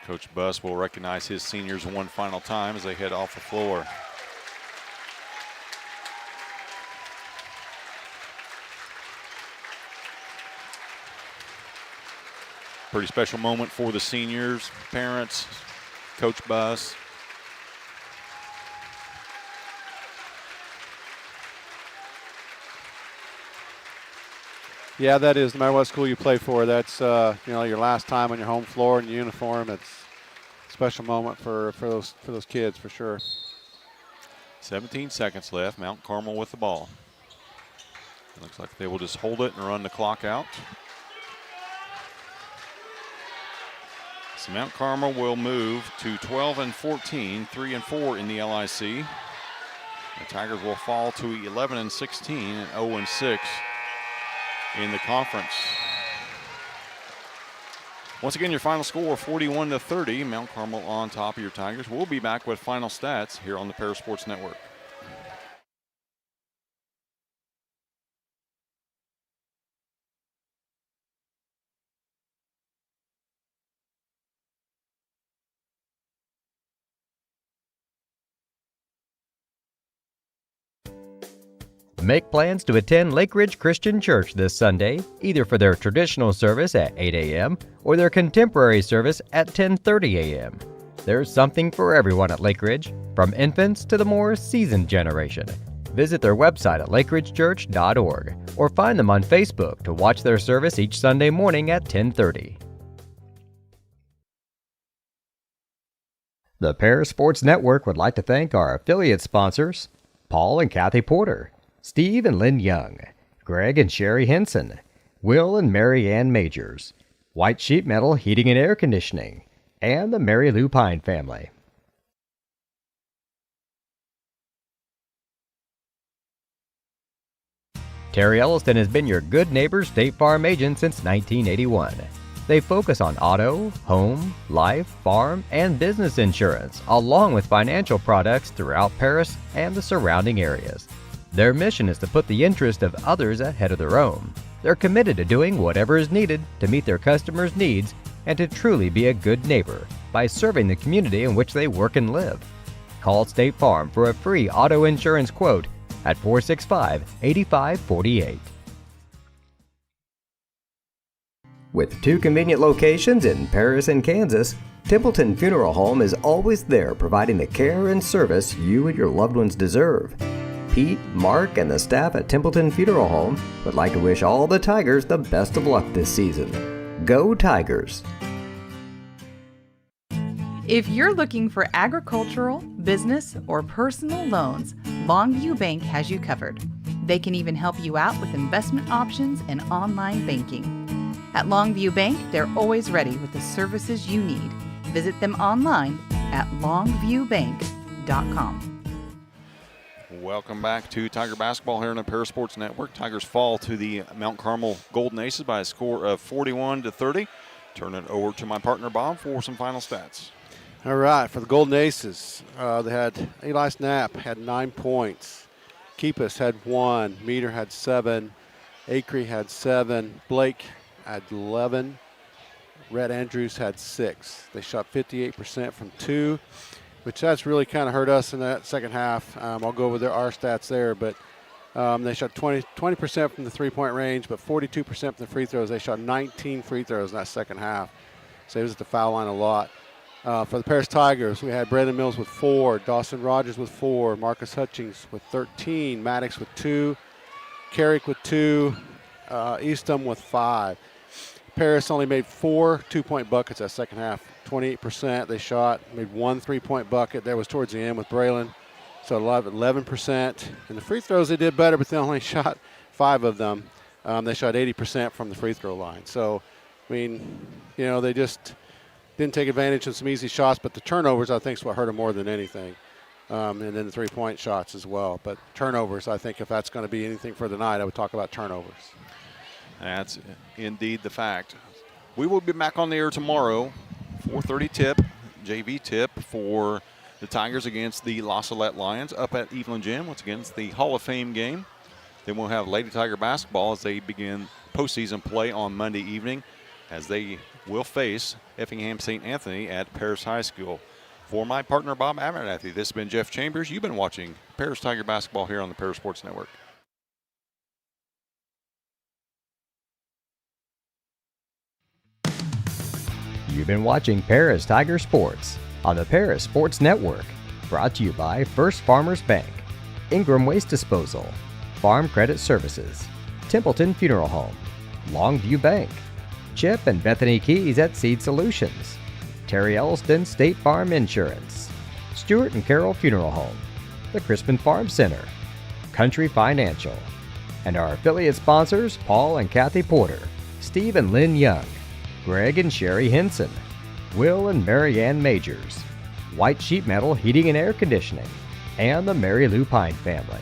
Coach Buss will recognize his seniors one final time as they head off the floor. Pretty special moment for the seniors, parents, Coach Buss. Yeah, that is. No matter what school you play for, that's your last time on your home floor in your uniform. It's a special moment for those kids for sure. 17 seconds left. Mount Carmel with the ball. It looks like they will just hold it and run the clock out. So Mount Carmel will move to 12-14, 3-4 in the LIC. The Tigers will fall to 11-16 and 0-6 in the conference. Once again, your final score 41-30. Mount Carmel on top of your Tigers. We'll be back with final stats here on the Paris Sports Network. Make plans to attend Lake Ridge Christian Church this Sunday, either for their traditional service at 8 a.m. or their contemporary service at 10:30 a.m. There's something for everyone at Lake Ridge, from infants to the more seasoned generation. Visit their website at lakeridgechurch.org or find them on Facebook to watch their service each Sunday morning at 10:30. The Paris Sports Network would like to thank our affiliate sponsors, Paul and Kathy Porter, Steve and Lynn Young, Greg and Sherry Henson, Will and Mary Ann Majors, White Sheet Metal Heating and Air Conditioning, and the Mary Lou Pine family. Terry Elliston has been your good neighbor State Farm agent since 1981. They focus on auto, home, life, farm, and business insurance, along with financial products throughout Paris and the surrounding areas. Their mission is to put the interest of others ahead of their own. They're committed to doing whatever is needed to meet their customers' needs and to truly be a good neighbor by serving the community in which they work and live. Call State Farm for a free auto insurance quote at 465-8548. With two convenient locations in Paris and Kansas, Templeton Funeral Home is always there providing the care and service you and your loved ones deserve. Pete, Mark, and the staff at Templeton Funeral Home would like to wish all the Tigers the best of luck this season. Go Tigers! If you're looking for agricultural, business, or personal loans, Longview Bank has you covered. They can even help you out with investment options and online banking. At Longview Bank, they're always ready with the services you need. Visit them online at longviewbank.com. Welcome back to Tiger Basketball here on the Paris Sports Network. Tigers fall to the Mount Carmel Golden Aces by a score of 41-30. Turn it over to my partner Bob for some final stats. All right, for the Golden Aces, they had Eli Snap had 9 points. Keepus had 1. Meter had 7. Acree had 7. Blake had 11. Rhett Andrews had 6. They shot 58% from 2, which that's really kind of hurt us in that second half. I'll go over our stats there, but they shot 20% from the three-point range, but 42% from the free throws. They shot 19 free throws in that second half. So it was at the foul line a lot. For the Paris Tigers, we had Brandon Mills with 4, Dawson Rogers with 4, Marcus Hutchings with 13, Maddox with 2, Carrick with 2, Eastham with 5. Paris only made 4 two-point buckets that second half, 28% they shot, made 1 3-point bucket. That was towards the end with Braylon. So 11%. And the free throws, they did better, but they only shot 5 of them. They shot 80% from the free throw line. So, I mean, you know, they just didn't take advantage of some easy shots, but the turnovers, I think, is what hurt them more than anything. And then the three-point shots as well. But turnovers, I think if that's going to be anything for the night, I would talk about turnovers. That's indeed the fact. We will be back on the air tomorrow, 4:30 tip, JV tip for the Tigers against the La Salette Lions up at Evelyn Gym. Once again, it's the Hall of Fame game. Then we'll have Lady Tiger basketball as they begin postseason play on Monday evening, as they will face Effingham St. Anthony at Paris High School. For my partner, Bob Abernathy, this has been Jeff Chambers. You've been watching Paris Tiger basketball here on the Paris Sports Network. You've been watching Paris Tiger Sports on the Paris Sports Network. Brought to you by First Farmers Bank, Ingram Waste Disposal, Farm Credit Services, Templeton Funeral Home, Longview Bank, Chip and Bethany Keys at Seed Solutions, Terry Elston State Farm Insurance, Stewart and Carroll Funeral Home, the Crispin Farm Center, Country Financial, and our affiliate sponsors Paul and Kathy Porter, Steve and Lynn Young, Greg and Sherry Henson, Will and Mary Ann Majors, White Sheet Metal Heating and Air Conditioning, and the Mary Lou Pine family.